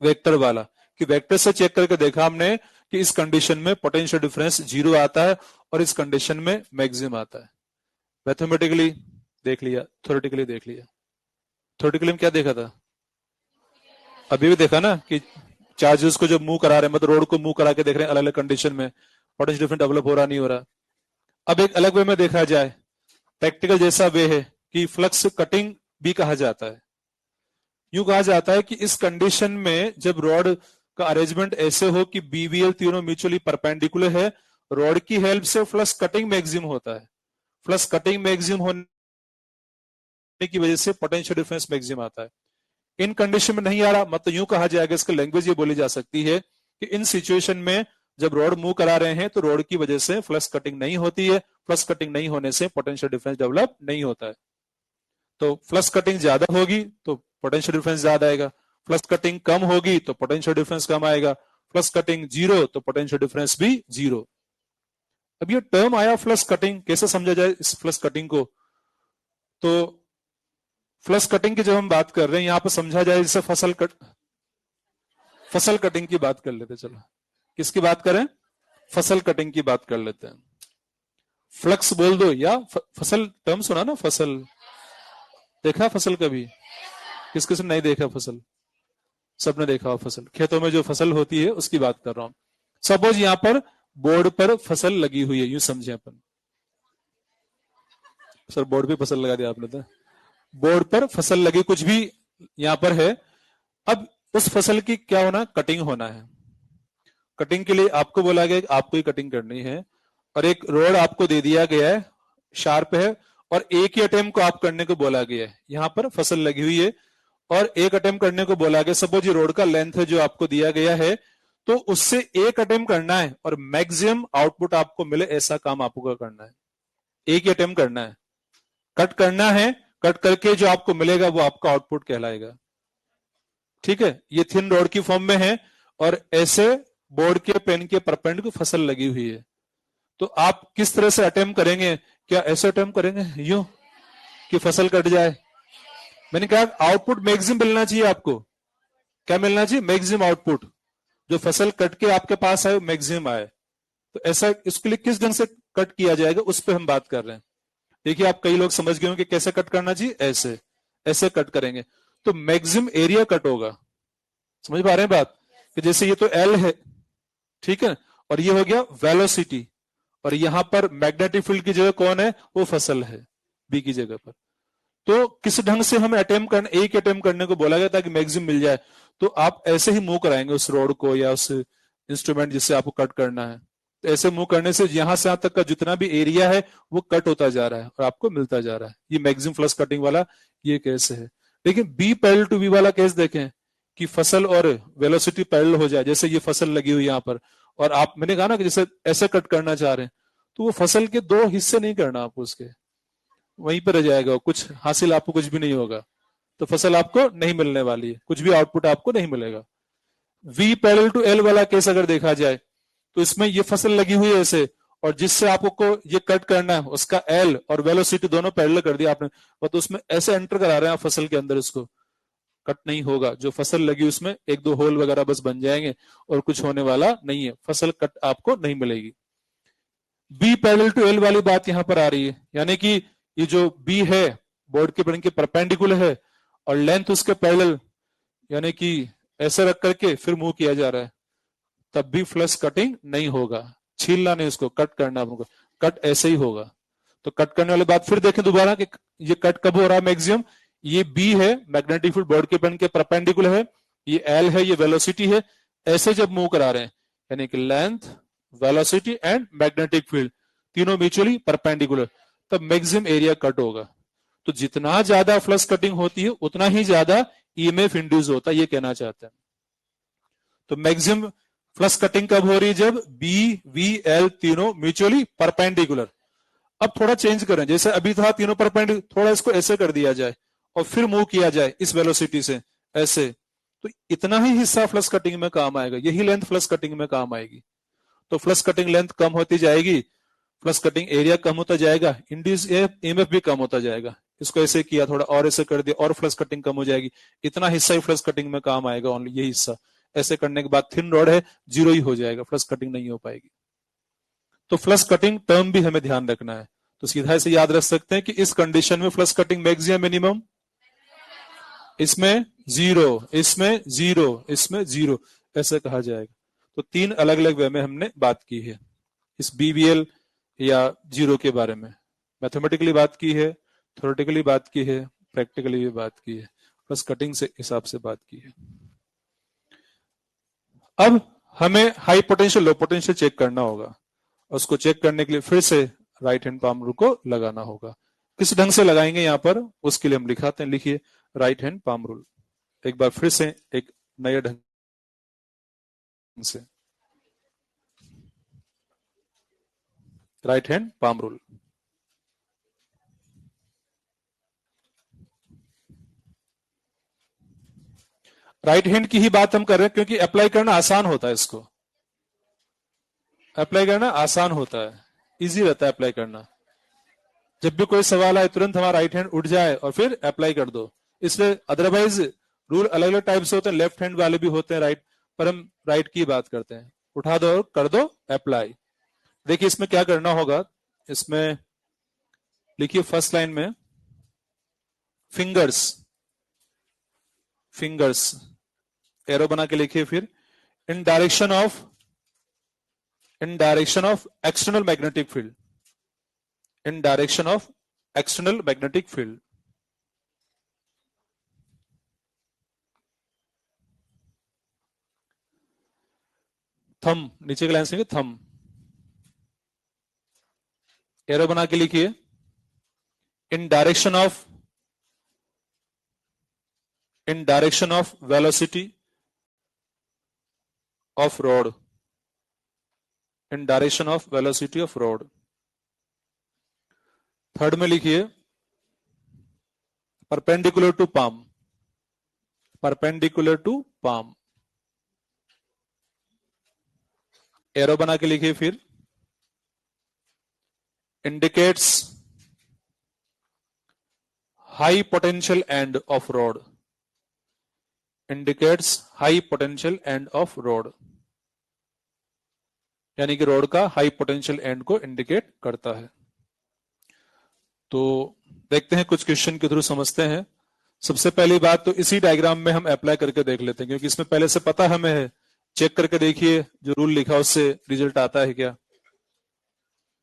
वेक्टर वाला, कि वेक्टर से चेक करके देखा हमने कि इस कंडीशन में पोटेंशियल डिफरेंस जीरो आता है और इस कंडीशन में मैक्सिमम आता है। मैथमेटिकली देख लिया, थ्योरेटिकली देख लिया। थ्योरेटिकली में क्या देखा था, अभी भी देखा ना, कि चार्जेस को जब मूव करा रहे हैं, मतलब रोड को मूव करा के देख रहे हैं अलग अलग कंडीशन में, पोटेंशियल डिफरेंस डेवलप हो रहा नहीं हो रहा। अब एक अलग वे में देखा जाए, प्रैक्टिकल जैसा वे है कि फ्लक्स कटिंग भी कहा जाता है। यूं कहा जाता है कि इस कंडीशन में जब रॉड का अरेंजमेंट ऐसे हो कि बीवीएल तीनों म्यूचुअली परपेंडिकुलर है, रॉड की हेल्प से फ्लक्स कटिंग मैक्सिमम होता है, फ्लक्स कटिंग मैक्सिमम होने की वजह से पोटेंशियल डिफरेंस मैक्सिमम आता है। इन कंडीशन में नहीं आ रहा, मतलब यूं कहा जाएगा, इसका लैंग्वेज ये बोली जा सकती है कि इन सिचुएशन में जब रॉड मूव करा रहे हैं तो रॉड की वजह से फ्लक्स कटिंग नहीं होती है, फ्लक्स कटिंग नहीं होने से पोटेंशियल डिफरेंस डेवलप नहीं होता है। तो फ्लक्स कटिंग ज्यादा होगी तो पोटेंशियल डिफरेंस ज्यादा आएगा, फ्लक्स कटिंग कम होगी तो पोटेंशियल डिफरेंस कम आएगा, फ्लक्स कटिंग जीरो तो पोटेंशियल डिफरेंस भी जीरो। अब ये टर्म आया फ्लक्स कटिंग, कैसे समझा जाए इस फ्लक्स कटिंग को? तो फ्लक्स कटिंग की जब हम बात कर रहे हैं, यहां पर समझा जाए जैसे फसल कटिंग की बात कर लेते, चलो किसकी बात करें, फसल कटिंग की बात कर लेते हैं। फ्लक्स बोल दो या फसल, टर्म सुना ना फसल, देखा फसल कभी? किस किसने नहीं देखा फसल? सबने देखा हो फसल, खेतों में जो फसल होती है उसकी बात कर रहा हूं। सपोज यहां पर बोर्ड पर फसल लगी हुई है, यूं समझे अपन, सर बोर्ड पे फसल लगा दिया आपने, तो बोर्ड पर फसल लगी कुछ भी यहां पर है। अब उस फसल की क्या होना, कटिंग होना है। कटिंग के लिए आपको बोला गया कि आपको ही कटिंग करनी है, और एक रोड आपको दे दिया गया है, शार्प है, और एक ही अटेम्प्ट को आप करने को बोला गया है। यहां पर फसल लगी हुई है और एक अटेम्प्ट करने को बोला गया। सपोज ये रोड का लेंथ है जो आपको दिया गया है, तो उससे एक अटेम्प्ट करना है और मैक्सिमम आउटपुट आपको मिले ऐसा काम आपको करना है। एक ही अटेम्प्ट करना है, कट करना है, कट करके जो आपको मिलेगा वो आपका आउटपुट कहलाएगा। ठीक है, ये थिन रॉड की फॉर्म में है और ऐसे बोर्ड के पेन के परपेंडिकुलर फसल लगी हुई है। तो आप किस तरह से अटेम्प्ट करेंगे? क्या ऐसे अटेम्प्ट करेंगे यूं कि फसल कट जाए? मैंने कहा आउटपुट मैक्सिमम मिलना चाहिए आपको। क्या मिलना चाहिए? मैक्सिमम आउटपुट, जो फसल कट के आपके पास आए मैक्सिमम आए। तो ऐसा इसके लिए किस ढंग से कट किया जाएगा उस पर हम बात कर रहे हैं। देखिए, आप कई लोग समझ गए होंगे कैसे कट करना चाहिए, ऐसे ऐसे कट करेंगे तो मैक्सिमम एरिया कट होगा। समझ पा रहे हैं बात? कि जैसे ये तो एल है, ठीक है, और ये हो गया वेलोसिटी, और यहां पर मैग्नेटिक फील्ड की जगह कौन है? वो फसल है बी की जगह पर। तो किस ढंग से हमें अटेम्प्ट करना, एक अटेम्प्ट करने को बोला गया ताकि मैक्सिमम मिल जाए। तो आप ऐसे ही मूव कराएंगे उस रोड को या उस इंस्ट्रूमेंट जिससे आपको कट करना है। तो ऐसे मूव करने से यहां से यहां तक का जितना भी एरिया है वो कट होता जा रहा है और आपको मिलता जा रहा है। ये मैक्सिमम फ्लक्स कटिंग वाला ये केस है। लेकिन बी पैरेलल टू बी वाला केस देखें कि फसल और वेलोसिटी पैरेलल हो जाए। जैसे ये फसल लगी हुई यहां पर, और आप, मैंने कहा ना कि जैसे ऐसे कट करना चाह रहे हैं, तो वो फसल के दो हिस्से नहीं करना आपको, उसके वहीं पर रह जाएगा, कुछ हासिल आपको कुछ भी नहीं होगा। तो फसल आपको नहीं मिलने वाली है, कुछ भी आउटपुट आपको नहीं मिलेगा। वी पैरेलल टू एल वाला केस अगर देखा जाए तो इसमें ये फसल लगी हुई है ऐसे, और जिससे आपको ये कट करना है उसका एल और वेलोसिटी दोनों पैरेलल कर दिया आपने, और तो उसमें ऐसे एंटर करा रहे हैं आप फसल के अंदर, इसको कट नहीं होगा। जो फसल लगी उसमें एक दो होल वगैरह बस बन जाएंगे और कुछ होने वाला नहीं है, फसल कट आपको नहीं मिलेगी। बी पैरेलल टू एल वाली बात यहां पर आ रही है, यानी कि ये जो बी है बोर्ड के पेन के परपेंडिकुलर है और लेंथ उसके पैरेलल, यानी कि ऐसे रख करके फिर मूव किया जा रहा है, तब भी फ्लक्स कटिंग नहीं होगा। छीलना नहीं, उसको कट करना आपको, कट ऐसे ही होगा। तो कट करने वाले बात फिर देखें दोबारा कि ये कट कब हो रहा है मैक्सिमम। ये बी है, मैग्नेटिक फील्ड बोर्ड के पेन के परपेंडिकुलर है, ये एल है, ये वेलोसिटी है। ऐसे जब मूव करा रहे हैं, यानी कि length, velocity and magnetic field तीनों म्यूचुअली परपेंडिकुलर, तब मैक्सिमम एरिया कट होगा। तो जितना ज्यादा फ्लक्स कटिंग होती है उतना ही ज्यादा ईएमएफ इंड्यूस होता है, ये कहना चाहते हैं। तो मैक्सिमम फ्लक्स कटिंग कब हो रही है? जब बी वी एल तीनों म्यूचुअली परपेंडिकुलर। अब थोड़ा चेंज करें, जैसे अभी था तीनों परपेंडिकुलर, थोड़ा इसको ऐसे कर दिया जाए और फिर मूव किया जाए इस वेलोसिटी से ऐसे, तो इतना ही हिस्सा फ्लक्स कटिंग में काम आएगा, यही लेंथ फ्लक्स कटिंग में काम आएगी। तो फ्लक्स कटिंग लेंथ कम होती जाएगी, फ्लक्स कटिंग एरिया कम होता जाएगा, इंड्यूस ईएमएफ भी कम होता जाएगा। इसको ऐसे किया, थोड़ा और ऐसे कर दिया और फ्लक्स कटिंग कम हो जाएगी। इतना हिस्सा ही फ्लक्स कटिंग में काम आएगा, ओनली ये हिस्सा। ऐसे करने के बाद थिन रॉड है, जीरो ही हो जाएगा, फ्लक्स कटिंग नहीं हो पाएगी। तो फ्लक्स कटिंग टर्म भी हमें ध्यान रखना है। तो सीधा ऐसे याद रख सकते हैं कि इस कंडीशन में फ्लक्स कटिंग मैक्सिमम मिनिमम, इसमें जीरो, इसमें जीरो, इसमें जीरो, ऐसे कहा जाएगा। तो तीन अलग अलग वे में हमने बात की है इस बीवीएल या जीरो के बारे में। मैथमेटिकली बात की है, थ्योरेटिकली बात की है, प्रैक्टिकली भी बात की है, बस कटिंग से हिसाब से बात की है। अब हमें high potential low potential check करना होगा। उसको चेक करने के लिए फिर से राइट हैंड पाम रूल को लगाना होगा। किस ढंग से लगाएंगे यहां पर, उसके लिए हम लिखाते हैं, लिखिए राइट हैंड पाम रूल। एक बार फिर से एक नए ढंग से, right hand palm rule. Right hand की ही बात हम कर रहे हैं क्योंकि अप्लाई करना आसान होता है, इसको अप्लाई करना आसान होता है, इजी रहता है अप्लाई करना। जब भी कोई सवाल आए तुरंत हमारा राइट हैंड उठ जाए और फिर अप्लाई कर दो। इसलिए अदरवाइज रूल अलग अलग टाइप से होते हैं, लेफ्ट हैंड वाले भी होते हैं राइट, पर हम राइट की बात करते हैं। उठा दो और कर दो अप्लाई। देखिए इसमें क्या करना होगा, इसमें लिखिए फर्स्ट लाइन में फिंगर्स, फिंगर्स एरो बना के लिखिए, फिर इन direction of, in direction of external magnetic field, in direction of external magnetic field. थम नीचे के लाइन से थम, एरो बना के लिखिए इन direction of, in direction of velocity of rod in direction of velocity of rod. Third में लिखिए perpendicular to palm, perpendicular to palm. Arrow बना के लिखिए फिर indicates high potential end of rod, indicates high potential end of rod, यानी कि road का high potential and को इंडिकेट करता है। तो देखते हैं कुछ क्वेश्चन के थ्रू समझते हैं। सबसे पहली बात तो इसी डायग्राम में हम अप्लाई करके देख लेते हैं, क्योंकि इसमें पहले से पता हमें है। चेक करके देखिए जो रूल लिखा उससे रिजल्ट आता है क्या,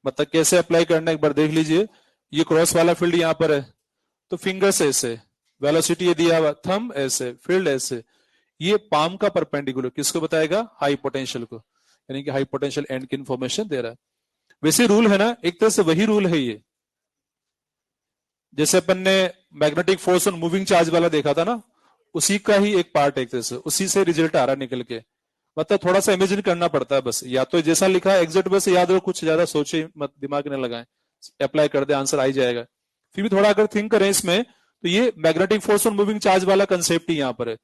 मतलब कैसे अप्लाई करना है एक बार देख लीजिए। ये क्रॉस वाला फील्ड यहाँ पर है, तो फिंगर्स ऐसे, वेलोसिटी ये दिया हुआ, थंब ऐसे, फील्ड ऐसे। ये पाम का परपेंडिकुलर किसको बताएगा? हाई पोटेंशियल को, यानी कि हाई पोटेंशियल एंड की इंफॉर्मेशन दे रहा है। वैसे रूल है ना, एक तरह से वही रूल है ये, जैसे अपन ने मैग्नेटिक फोर्स और मूविंग चार्ज वाला देखा था ना, उसी का ही एक पार्ट एक तरह से, उसी से रिजल्ट आ रहा निकल के। मतलब थोड़ा सा इमेजिन करना पड़ता है बस, या तो जैसा लिखा है एग्जैक्ट बस याद रहो, कुछ ज्यादा सोचे मत, दिमाग न लगाएं, अप्लाई कर दे आंसर आ ही जाएगा। फिर भी थोड़ा अगर थिंक करें इसमें, तो ये मैग्नेटिक फोर्स और मूविंग चार्ज वाला कंसेप्ट ही यहाँ पर है।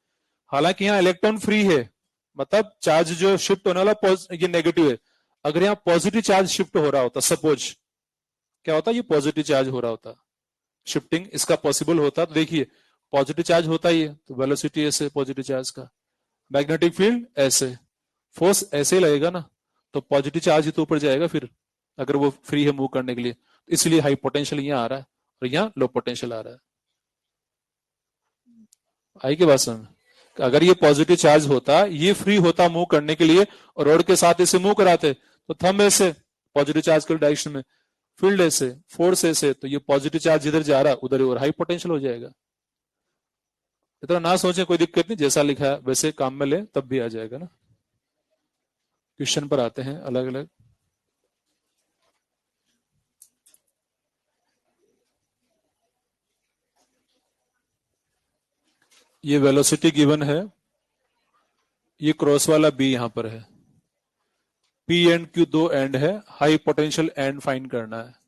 हालांकि यहाँ इलेक्ट्रॉन फ्री है, मतलब चार्ज जो शिफ्ट होने वाला ये नेगेटिव है। अगर यहाँ पॉजिटिव चार्ज शिफ्ट हो रहा होता, सपोज क्या होता, ये पॉजिटिव चार्ज हो रहा होता, शिफ्टिंग इसका पॉसिबल होता, तो देखिए पॉजिटिव चार्ज होता ही है, तो वेलोसिटी ऐसे पॉजिटिव चार्ज का, मैग्नेटिक फील्ड ऐसे, फोर्स ऐसे ही लगेगा ना, तो पॉजिटिव चार्ज ही तो ऊपर जाएगा फिर, अगर वो फ्री है मूव करने के लिए। तो इसलिए हाई पोटेंशियल यहाँ आ रहा है और यहाँ लो पोटेंशियल आ रहा है। आई की बात समझ? अगर ये पॉजिटिव चार्ज होता, ये फ्री होता मूव करने के लिए और रोड के साथ इसे मूव कराते, तो थंब ऐसे पॉजिटिव चार्ज के डायरेक्शन में, फील्ड ऐसे, फोर्स ऐसे, तो ये पॉजिटिव चार्ज इधर जा रहा है उधर और हाई पोटेंशियल हो जाएगा। इतना ना सोचे, कोई दिक्कत नहीं, जैसा लिखा है वैसे काम में ले तब भी आ जाएगा ना। क्वेश्चन पर आते हैं अलग अलग। ये वेलोसिटी गिवन है, ये क्रॉस वाला बी यहां पर है, पी एंड क्यू दो एंड है, हाई पोटेंशियल एंड फाइंड करना है।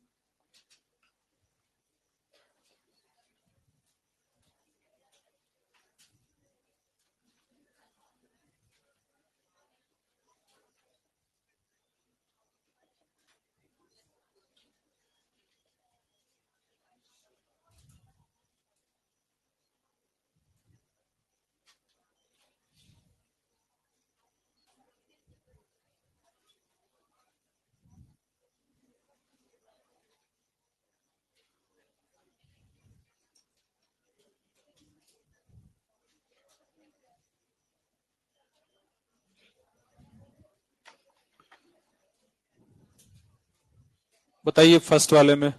बताइए फर्स्ट वाले में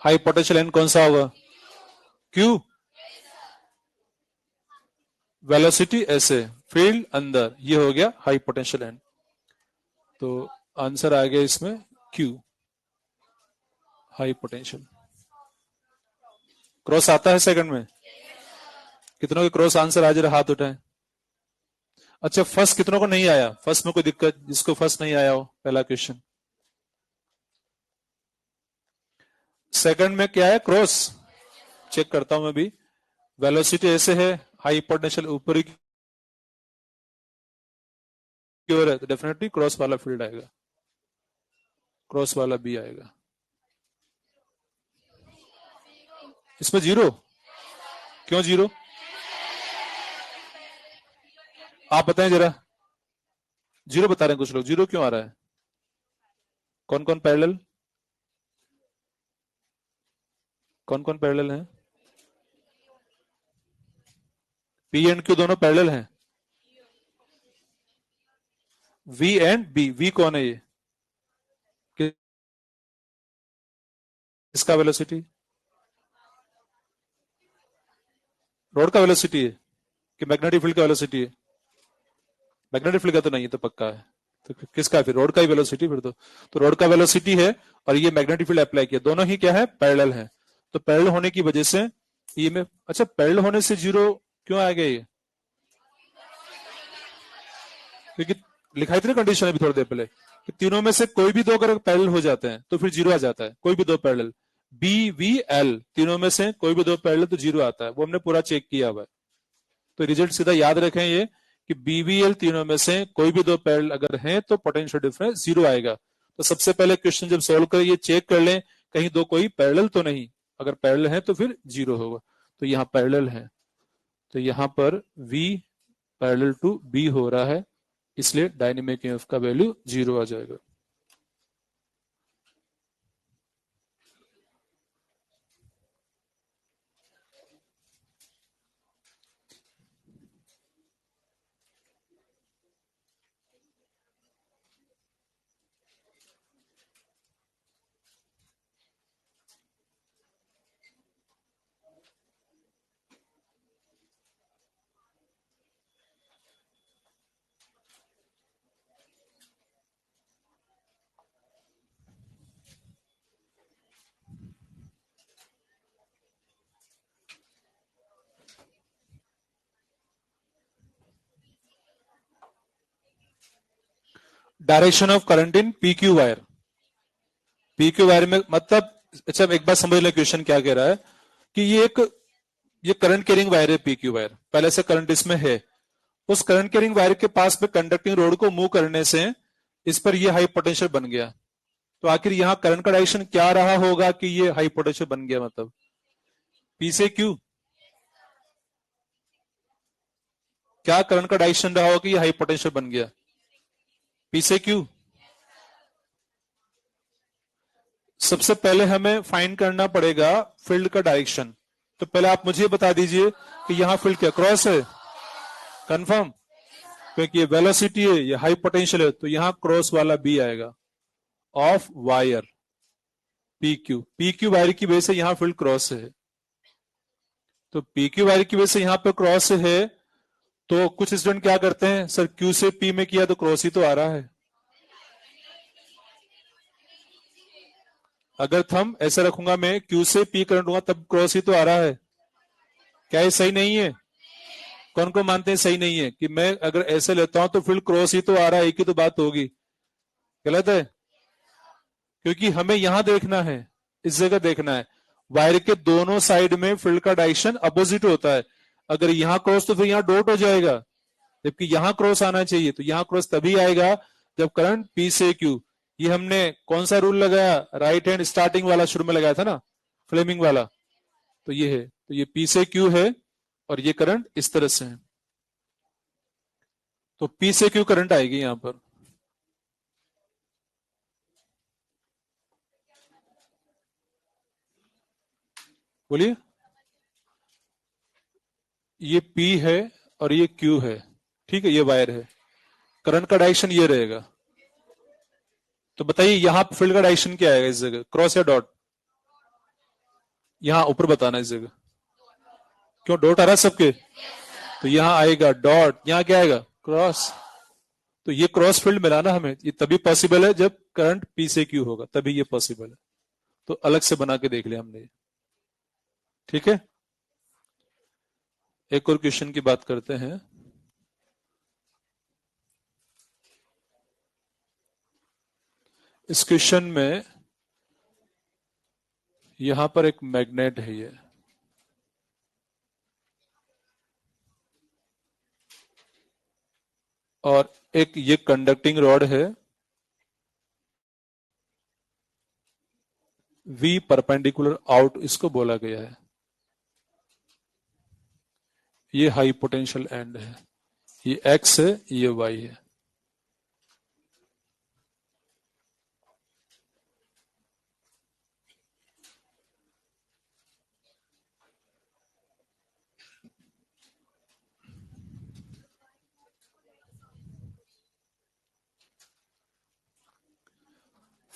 हाई पोटेंशियल एंड कौन सा होगा? क्यू। वेलोसिटी ऐसे, फील्ड अंदर, ये हो गया हाई पोटेंशियल एंड। तो आंसर आ गया इसमें क्यू, हाई पोटेंशियल। क्रॉस आता है सेकंड में? कितनों के क्रॉस आंसर आज हाथ उठाए? अच्छा फर्स्ट कितनों को नहीं आया? फर्स्ट में कोई दिक्कत, जिसको फर्स्ट नहीं आया हो पहला क्वेश्चन। सेकंड में क्या है? क्रॉस। चेक करता हूं मैं भी, वेलोसिटी ऐसे है, हाई पोटेंशियल ऊपर की ओर है, तो डेफिनेटली क्रॉस वाला फील्ड आएगा, क्रॉस वाला बी आएगा। इसमें जीरो क्यों? जीरो आप बताएं जरा, जीरो बता रहे हैं कुछ लोग, जीरो क्यों आ रहा है? कौन कौन पैरेलल, कौन कौन पैरेलल है? पी एंड क्यू दोनों पैरेलल हैं। वी एंड बी, वी कौन है? ये किसका वेलोसिटी? रोड का वेलोसिटी है कि मैग्नेटिक फील्ड का वेलोसिटी है? मैग्नेटिक फील्ड का तो नहीं है, तो पक्का है, तो किसका? फिर रोड का ही वेलोसिटी फिर तो रोड का वेलोसिटी है और ये मैग्नेटिक फील्ड अप्लाई किया, दोनों ही क्या है? पैरेलल है। तो पैरेलल होने की वजह से ये में, अच्छा पैरेलल होने से जीरो क्यों आ गया? ये क्योंकि लिखा थी ना कंडीशन अभी थोड़ी देर पहले कि तीनों में से कोई भी दो अगर पैरेलल हो जाते हैं तो फिर जीरो आ जाता है। कोई भी दो पैरेलल बी वी एल तीनों में से कोई भी दो पैरेलल तो जीरो आता है, वो हमने पूरा चेक किया हुआ है। तो रिजल्ट सीधा याद रखें ये कि बीवीएल तीनों में से कोई भी दो पैरेलल अगर हैं तो पोटेंशियल डिफरेंस जीरो आएगा। तो सबसे पहले क्वेश्चन जब सॉल्व करें ये चेक कर लें कहीं दो कोई पैरेलल तो नहीं, अगर पैरेलल है तो फिर जीरो होगा। तो यहाँ पैरेलल है तो यहाँ पर V पैरेलल टू B हो रहा है, इसलिए डायनेमिक ईएमएफ का वैल्यू जीरो आ जाएगा। Direction of current in PQ wire. PQ wire में मतलब, अच्छा एक बात समझ लें क्वेश्चन क्या कह रहा है कि ये करंट कैरिंग वायर है पीक्यू वायर, पहले से करंट इसमें है। उस करंट कैरिंग वायर के पास में कंडक्टिंग रोड को मूव करने से इस पर ये हाई पोटेंशियल बन गया। तो आखिर यहाँ करंट का डायरेक्शन क्या रहा होगा कि ये हाई पोटेंशियल बन गया, मतलब पी से क्यू, क्या करंट का डायरेक्शन रहा होगा कि ये हाई पोटेंशियल बन गया? पी से क्यू। सबसे पहले हमें फाइंड करना पड़ेगा फील्ड का डायरेक्शन। तो पहले आप मुझे बता दीजिए कि यहाँ फील्ड क्या क्रॉस है? कंफर्म, क्योंकि ये वेलोसिटी है, ये हाई पोटेंशियल है, तो यहाँ क्रॉस वाला बी आएगा of wire PQ. PQ wire की वजह से यहाँ फील्ड क्रॉस है, तो पीक्यू वायर की वजह से यहाँ पे क्रॉस है। तो कुछ स्टूडेंट क्या करते हैं, सर क्यू से पी में किया तो क्रॉस ही तो आ रहा है। अगर थंब ऐसा रखूंगा मैं, क्यू से पी करंट लूंगा तब क्रॉस ही तो आ रहा है। क्या ये सही नहीं है? कौन को मानते हैं सही नहीं है कि मैं अगर ऐसे लेता हूं तो फील्ड क्रॉस ही तो आ रहा है, एक ही तो बात होगी। गलत है, क्योंकि हमें यहां देखना है, इस जगह देखना है। वायर के दोनों साइड में फील्ड का डायरेक्शन अपोजिट होता है। अगर यहां क्रॉस तो फिर यहां डॉट हो जाएगा, जबकि यहां क्रॉस आना चाहिए। तो यहां क्रॉस तभी आएगा जब करंट पी से क्यू। ये हमने कौन सा रूल लगाया? राइट हैंड स्टार्टिंग वाला शुरू में लगाया था ना, फ्लेमिंग वाला। तो ये है, तो ये पी से क्यू है और ये करंट इस तरह से है, तो पी से क्यू करंट आएगी यहां पर। बोलिए। ये P है और ये Q है, ठीक है, ये वायर है। करंट का डायरेक्शन ये रहेगा। तो बताइए यहां फील्ड का डायरेक्शन क्या आएगा इस जगह, क्रॉस या डॉट? यहां ऊपर बताना इस जगह। क्यों डॉट आ रहा है सबके? तो यहां आएगा डॉट, यहां क्या आएगा? क्रॉस। तो ये क्रॉस फील्ड मिला ना हमें, ये तभी पॉसिबल है जब करंट P से Q होगा, तभी ये पॉसिबल है। तो अलग से बना के देख लिया हमने, ठीक है। एक और क्वेश्चन की बात करते हैं। इस क्वेश्चन में यहां पर एक मैग्नेट है ये, और एक ये कंडक्टिंग रॉड है V परपेंडिकुलर आउट, इसको बोला गया है। ये हाई पोटेंशियल एंड है, ये X है, ये Y है।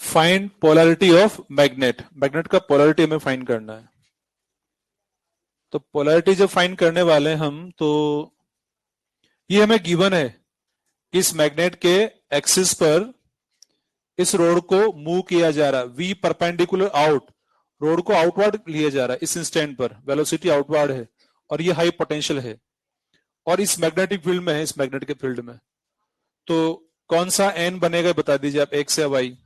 Find polarity of magnet. Magnet का पोलैरिटी हमें फाइंड करना है। तो पोलैरिटी जब फाइंड करने वाले हम, तो ये हमें गिवन है कि इस मैग्नेट के एक्सिस पर इस रोड को मूव किया जा रहा है, V परपेंडिकुलर आउट, रोड को आउटवर्ड लिया जा रहा है इस इंस्टेंट पर, वेलोसिटी आउटवर्ड है और ये हाई पोटेंशियल है और इस मैग्नेटिक फील्ड में है, इस मैग्नेट के फील्ड में। तो कौन सा एन बनेगा बता दीजिए आप, एक्स या वाई?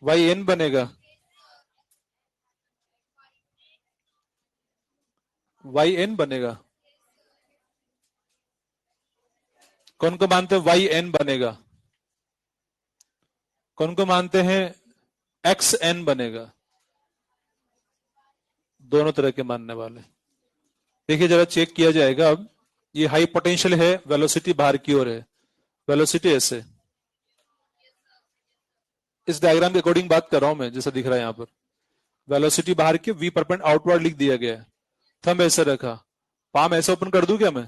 वाई एन बनेगा। वाई एन बनेगा। कौन को मानते हैं वाई एन बनेगा? कौन को मानते हैं एक्स एन बनेगा? दोनों तरह के मानने वाले। देखिए जरा चेक किया जाएगा अब। ये हाई पोटेंशियल है, वेलोसिटी बाहर की ओर है, वेलोसिटी ऐसे। इस डायग्राम के अकॉर्डिंग बात कर रहा हूं मैं, जैसा दिख रहा है यहां पर। वेलोसिटी बाहर की, वी परपेंड आउटवर्ड लिख दिया गया है। थंब ऐसे रखा, पाम ऐसे ओपन कर दूं क्या मैं?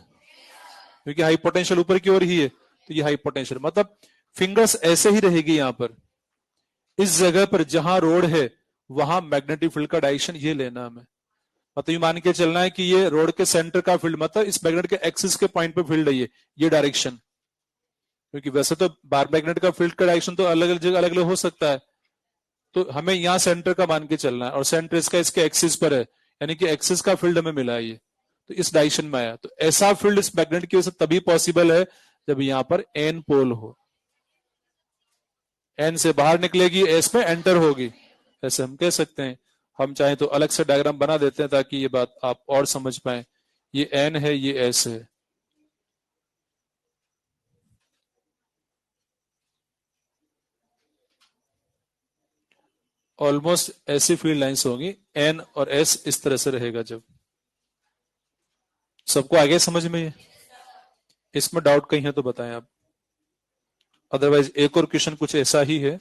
क्योंकि हाई पोटेंशियल ऊपर की ओर ही है, तो ये हाई पोटेंशियल मतलब फिंगर्स ऐसे ही रहेगी यहां पर। इस जगह पर जहां रोड है वहां मैग्नेटिक फील्ड का डायरेक्शन ये लेना हमें। मतलब ये मान के चलना है कि ये रोड के सेंटर का फील्ड, मतलब इस मैग्नेट के एक्सिस के पॉइंट पे फील्ड है ये डायरेक्शन। क्योंकि वैसे तो बार मैग्नेट का फील्ड का डायरेक्शन तो अलग अलग जगह अलग अलग हो सकता है, तो हमें यहाँ सेंटर का मान के चलना है, और सेंटर इसका इसके एक्सिस पर है, यानी कि एक्सिस का फील्ड हमें मिला है ये, तो इस डायरेक्शन में आया। तो ऐसा फील्ड इस मैग्नेट की वजह से तभी पॉसिबल है जब यहाँ पर एन पोल हो। एन से बाहर निकलेगी, एस में एंटर होगी, ऐसे हम कह सकते हैं। हम चाहें तो अलग से डायग्राम बना देते हैं ताकि ये बात आप और समझ पाए। ये एन है, ये एस है। ऑलमोस्ट ऐसी फील्ड लाइंस होंगी, एन और एस इस तरह से रहेगा। जब सबको आगे समझ में है? इसमें डाउट कहीं है तो बताएं आप, अदरवाइज एक और क्वेश्चन कुछ ऐसा ही है।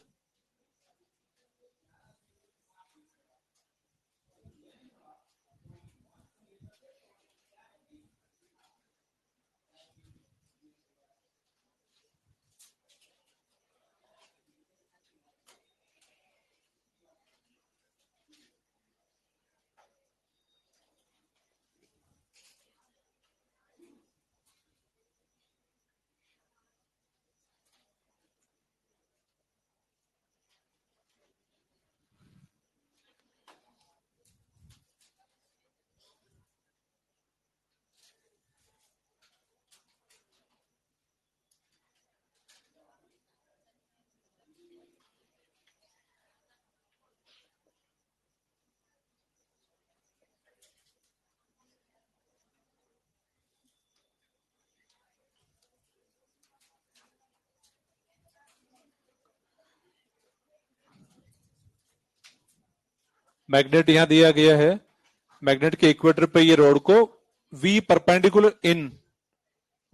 मैग्नेट यहां दिया गया है, मैग्नेट के इक्वेटर पे ये रोड को वी परपेंडिकुलर इन,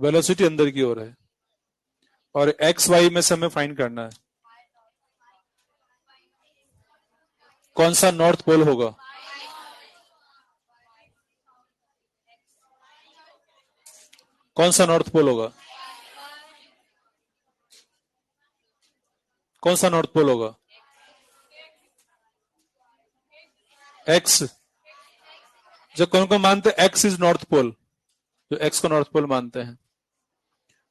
वेलोसिटी अंदर की ओर है, और एक्स वाई में से हमें फाइंड करना है कौन सा नॉर्थ पोल होगा। कौन सा नॉर्थ पोल होगा? कौन सा नॉर्थ पोल होगा? एक्स। जब कौन को मानते हैं एक्स इज नॉर्थ पोल, जो एक्स को नॉर्थ पोल मानते हैं।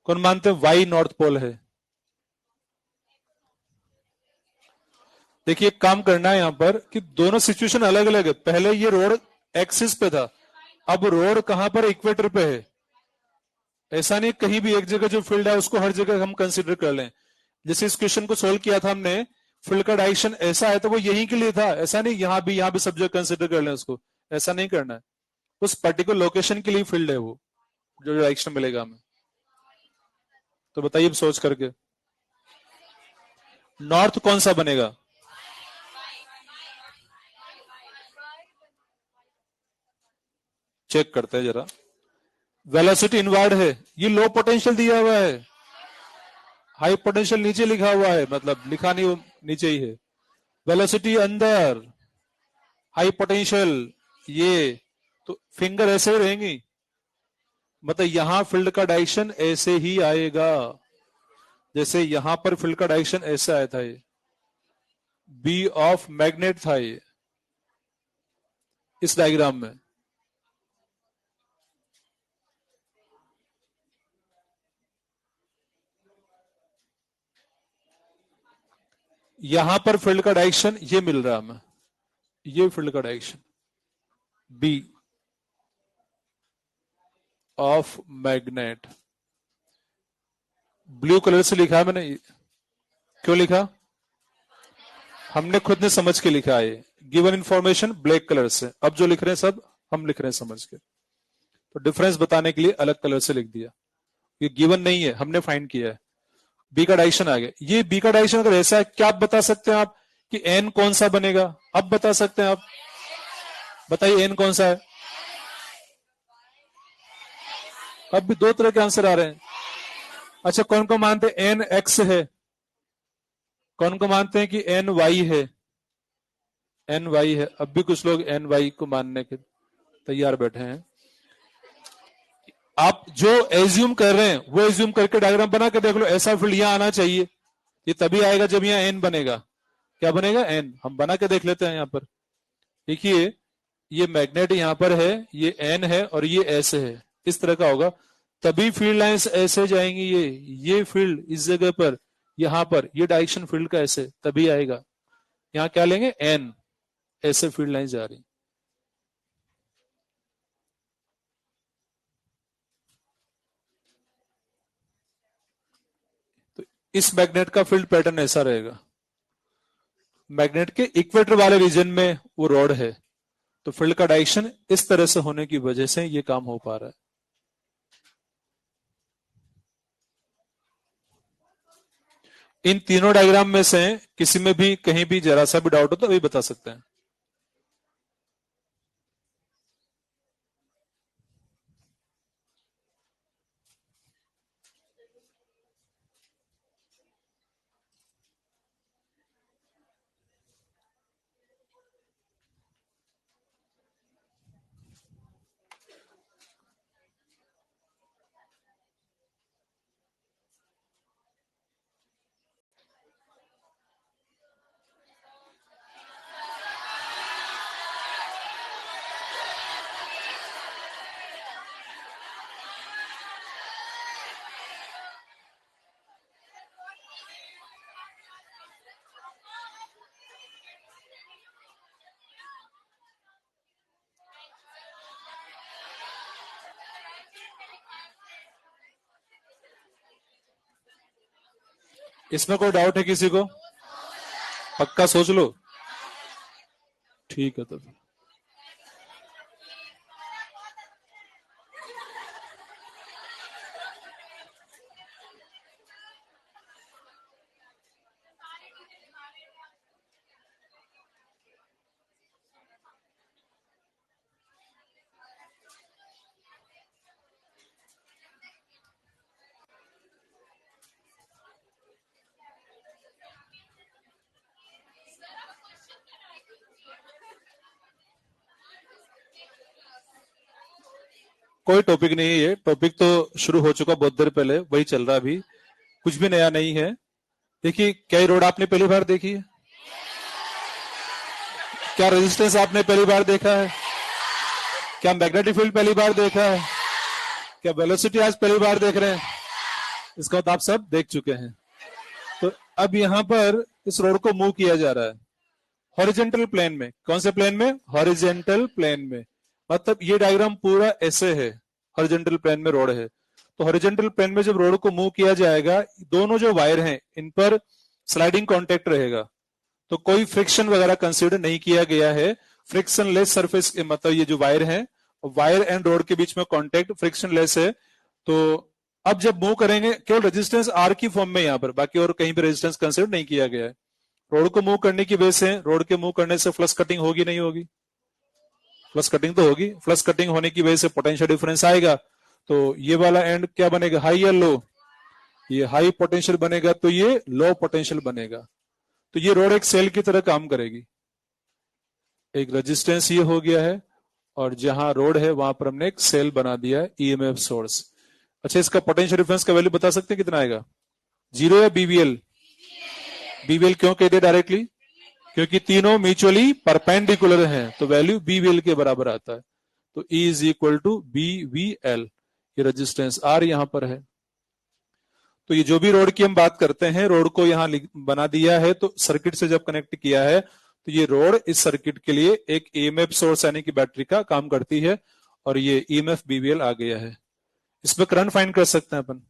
कौन मानते हैं वाई नॉर्थ पोल है? देखिए एक काम करना है यहां पर कि दोनों सिचुएशन अलग अलग है। पहले ये रोड एक्सिस पे था, अब रोड कहां पर, इक्वेटर पे है। ऐसा नहीं कहीं भी एक जगह जो फील्ड है उसको हर जगह हम कंसीडर कर लें। जैसे इस क्वेश्चन को सोल्व किया था हमने, फील्ड का डायरेक्शन ऐसा है तो वो यहीं के लिए था, ऐसा नहीं यहां भी सब जगह कंसीडर कर लें उसको, ऐसा नहीं करना है। उस पर्टिकुलर लोकेशन के लिए फील्ड है वो, जो डायरेक्शन मिलेगा हमें। तो बताइए सोच करके, नॉर्थ कौन सा बनेगा? चेक करते हैं जरा। वेलोसिटी इनवर्ड है, ये लो पोटेंशियल दिया हुआ है, हाई पोटेंशियल नीचे लिखा हुआ है, मतलब लिखा नहीं, वो नीचे ही है। वेलोसिटी अंदर, हाई पोटेंशियल ये, तो फिंगर ऐसे ही रहेंगी, मतलब यहां फील्ड का डायरेक्शन ऐसे ही आएगा, जैसे यहां पर फील्ड का डायरेक्शन ऐसे आया था, ये बी ऑफ मैग्नेट था ये इस डायग्राम में। यहां पर फील्ड का डायरेक्शन ये मिल रहा है हमें, ये फील्ड का direction B of magnet. Blue colour से लिखा है मैंने, क्यों लिखा? हमने खुद ने समझ के लिखा है। गिवन इंफॉर्मेशन ब्लैक कलर से, अब जो लिख रहे हैं सब हम लिख रहे हैं समझ के, तो डिफरेंस बताने के लिए अलग कलर से लिख दिया। ये गिवन नहीं है, हमने फाइंड किया है। बी का डायरेक्शन आ गया। ये बी का डायरेक्शन अगर ऐसा है, क्या आप बता सकते हैं आप कि एन कौन सा बनेगा? अब बता सकते हैं आप? बताइए एन कौन सा है? अब भी दो तरह के आंसर आ रहे हैं। अच्छा, कौन को मानते हैं एन एक्स है? कौन को मानते हैं कि एन वाई है? एन वाई है। अब भी कुछ लोग एन वाई को मानने के तैयार बैठे हैं। आप जो एज्यूम कर रहे हैं वो एज्यूम करके डायग्राम बना के देख लो। ऐसा फील्ड यहां आना चाहिए, ये तभी आएगा जब यहाँ एन बनेगा। क्या बनेगा? एन। हम बना के देख लेते हैं। यहाँ पर देखिए, ये मैग्नेट यहाँ पर है, ये एन है और ये एस है, इस तरह का होगा, तभी फील्ड लाइंस ऐसे जाएंगी। ये फील्ड इस जगह पर, यहां पर ये डायरेक्शन फील्ड का ऐसे तभी आएगा। यहाँ क्या लेंगे? एन। ऐसे फील्ड लाइंस जा रही। तो इस मैग्नेट का फील्ड पैटर्न ऐसा रहेगा। मैग्नेट के इक्वेटर वाले रीजन में वो रॉड है, तो फील्ड का डायरेक्शन इस तरह से होने की वजह से ये काम हो पा रहा है। इन तीनों डायग्राम में से किसी में भी कहीं भी जरा सा भी डाउट हो तो अभी बता सकते हैं। इसमें कोई डाउट है किसी को? पक्का सोच लो। ठीक है तो कोई टॉपिक नहीं है, ये टॉपिक तो शुरू हो चुका बहुत देर पहले, वही चल रहा अभी, कुछ भी नया नहीं है। देखिए, क्या ये रोड आपने पहली बार देखी है? क्या रेजिस्टेंस आपने पहली बार देखा है? क्या मैग्नेटिक फील्ड पहली बार देखा है? क्या वेलोसिटी आज पहली बार देख रहे हैं? इसका तो आप सब देख चुके हैं। तो अब यहाँ पर इस रोड को मूव किया जा रहा है हॉरिजेंटल प्लेन में। कौन से प्लेन में? हॉरिजेंटल प्लेन में। मतलब ये डायग्राम पूरा ऐसे है, हॉरिजेंटल प्लेन में रोड है। तो हॉरिजेंटल प्लेन में जब रोड को मूव किया जाएगा, दोनों जो वायर हैं इन पर स्लाइडिंग कॉन्टेक्ट रहेगा, तो कोई फ्रिक्शन वगैरह कंसीडर नहीं किया गया है। फ्रिक्शन लेस सरफेस, मतलब ये जो वायर है, वायर एंड रोड के बीच में कॉन्टेक्ट फ्रिक्शन लेस है। तो अब जब मूव करेंगे, केवल रेजिस्टेंस आर की फॉर्म में यहाँ पर, बाकी और कहीं भी रेजिस्टेंस कंसीडर नहीं किया गया है। रोड को मूव करने की वजह से, रोड के मूव करने से फ्लक्स कटिंग होगी नहीं होगी? फ्लक्स कटिंग तो होगी। फ्लक्स कटिंग होने की वजह से पोटेंशियल डिफरेंस आएगा। तो ये वाला एंड क्या बनेगा? हाई या लो? ये हाई पोटेंशियल बनेगा, तो ये लो पोटेंशियल बनेगा। तो ये रोड एक सेल की तरह काम करेगी। एक रेजिस्टेंस ये हो गया है, और जहां रोड है वहां पर हमने एक सेल बना दिया है, ईएमएफ सोर्स। अच्छा, इसका पोटेंशियल डिफरेंस का वैल्यू बता सकते हैं कितना आएगा? 0 या बीवीएल? बीवीएल क्यों कहते हैं डायरेक्टली? क्योंकि तीनों म्यूचुअली परपेंडिकुलर हैं, तो वैल्यू बीवीएल के बराबर आता है। तो E is equal to BVL। ये रेजिस्टेंस R यहां पर है। तो ये जो भी रोड की हम बात करते हैं, रोड को यहां बना दिया है, तो सर्किट से जब कनेक्ट किया है, तो ये रोड इस सर्किट के लिए एक ईएमएफ सोर्स यानी कि बैटरी का काम करती है, और ये ईएमएफ BVL आ गया है। इसमें करंट फाइंड कर सकते हैं अपन।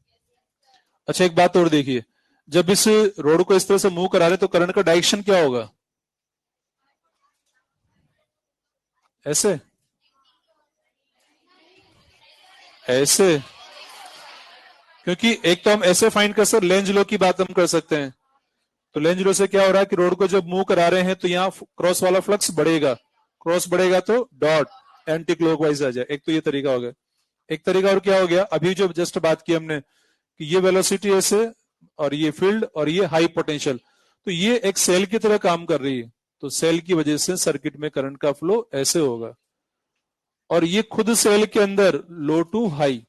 अच्छा एक बात और देखिए, जब इस रोड को इस तरह से मूव करा रहे तो करंट का डायरेक्शन क्या होगा? ऐसे, ऐसे, क्योंकि एक तो हम ऐसे फाइंड कर सकते, लेंज लॉ की बात हम कर सकते हैं। तो लेंज लॉ से क्या हो रहा है कि रोड को जब मूव करा रहे हैं तो यहाँ क्रॉस वाला फ्लक्स बढ़ेगा, क्रॉस बढ़ेगा तो डॉट एंटी क्लॉकवाइज आ जाए। एक तो ये तरीका हो गया। एक तरीका और क्या हो गया, अभी जो जस्ट बात की हमने कि ये वेलोसिटी ऐसे और ये फील्ड और ये हाई पोटेंशियल, तो ये एक सेल की तरह काम कर रही है। तो सेल की वजह से सर्किट में करंट का फ्लो ऐसे होगा, और ये खुद सेल के अंदर लो टू हाई,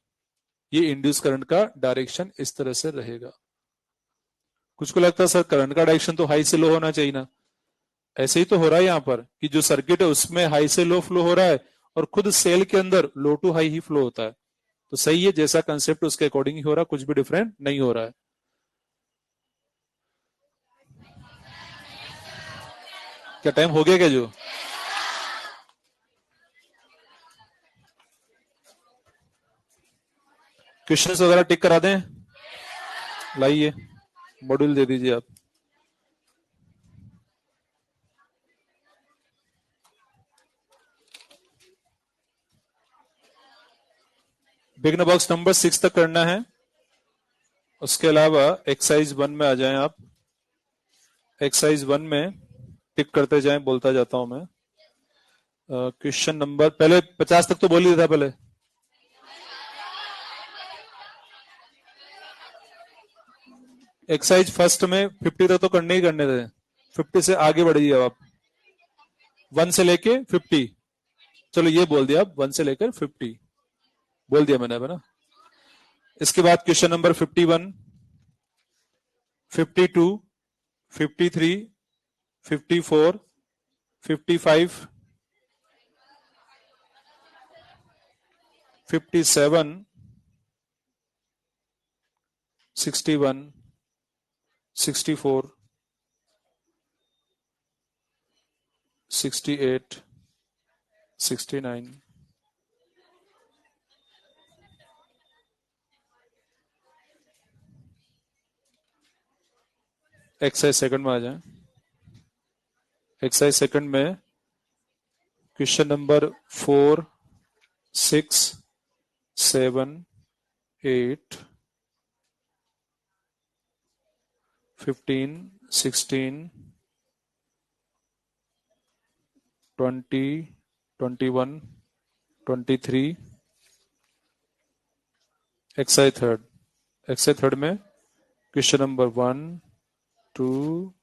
ये इंड्यूस करंट का डायरेक्शन इस तरह से रहेगा। कुछ को लगता है सर करंट का डायरेक्शन तो हाई से लो होना चाहिए ना, ऐसे ही तो हो रहा है यहाँ पर कि जो सर्किट है उसमें हाई से लो फ्लो हो रहा है, और खुद सेल के अंदर लो टू हाई ही फ्लो होता है। तो सही है, जैसा कंसेप्ट उसके अकॉर्डिंग ही हो रहा है, कुछ भी डिफरेंट नहीं हो रहा है। क्या टाइम हो गया क्या जो? क्वेश्चंस वगैरह टिक करा दें? लाइए, मॉड्यूल दे दीजिए आप। बिगनर बॉक्स नंबर 6 तक करना है। उसके अलावा एक्सरसाइज 1 में आ जाएं आप। एक्सरसाइज 1 में टिक करते जाएं, बोलता जाता हूं मैं। क्वेश्चन नंबर पहले 50 तक तो बोल ही था पहले। एक्सरसाइज फर्स्ट में 50 तक तो करने ही करने थे, 50 से आगे बढ़िए अब आप। 1 से लेके 50, चलो ये बोल दिया, अब 1 से लेकर 50 बोल दिया मैंने अब, है ना। इसके बाद क्वेश्चन नंबर 51, 52, 53, 54, 55, 57, 61, 64, 68, 69। एक्सरसाइज सेकंड में आ जाए। एक्सरसाइज सेकंड में question number 4, 6, 7, 8, 15, 16, 20, 21, 23। Exercise third. Exercise third में क्वेश्चन नंबर 1, 2,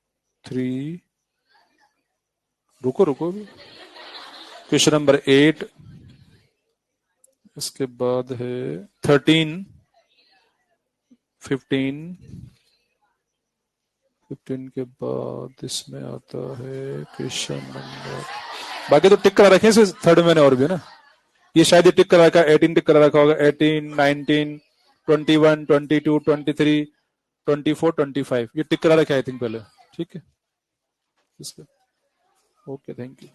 3, रुको रुको, क्वेश्चन नंबर 8, इसके बाद है 13, 15, 15 के बाद इसमें आता है क्वेश्चन नंबर, बाकी तो टिक करा रखे हैं थर्ड में और भी, है ना। ये शायद ये टिक करा रखा, 18 टिक करा रखा होगा, 18, 19, 21, 22, 23, 24, 25, ये टिक करा रखा है आई थिंक पहले। ठीक है, इसका okay, thank you.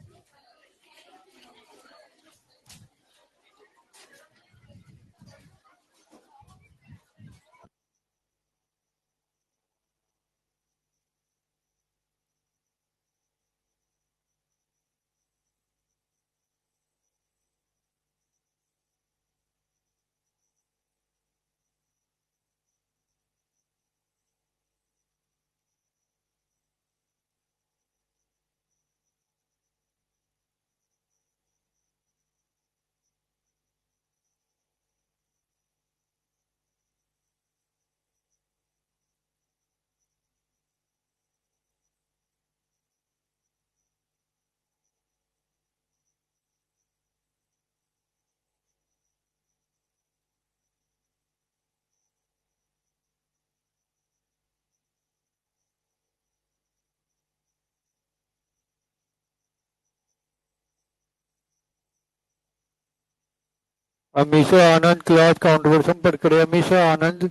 Amisha Anand class count version पर करे। अमीशा आनंद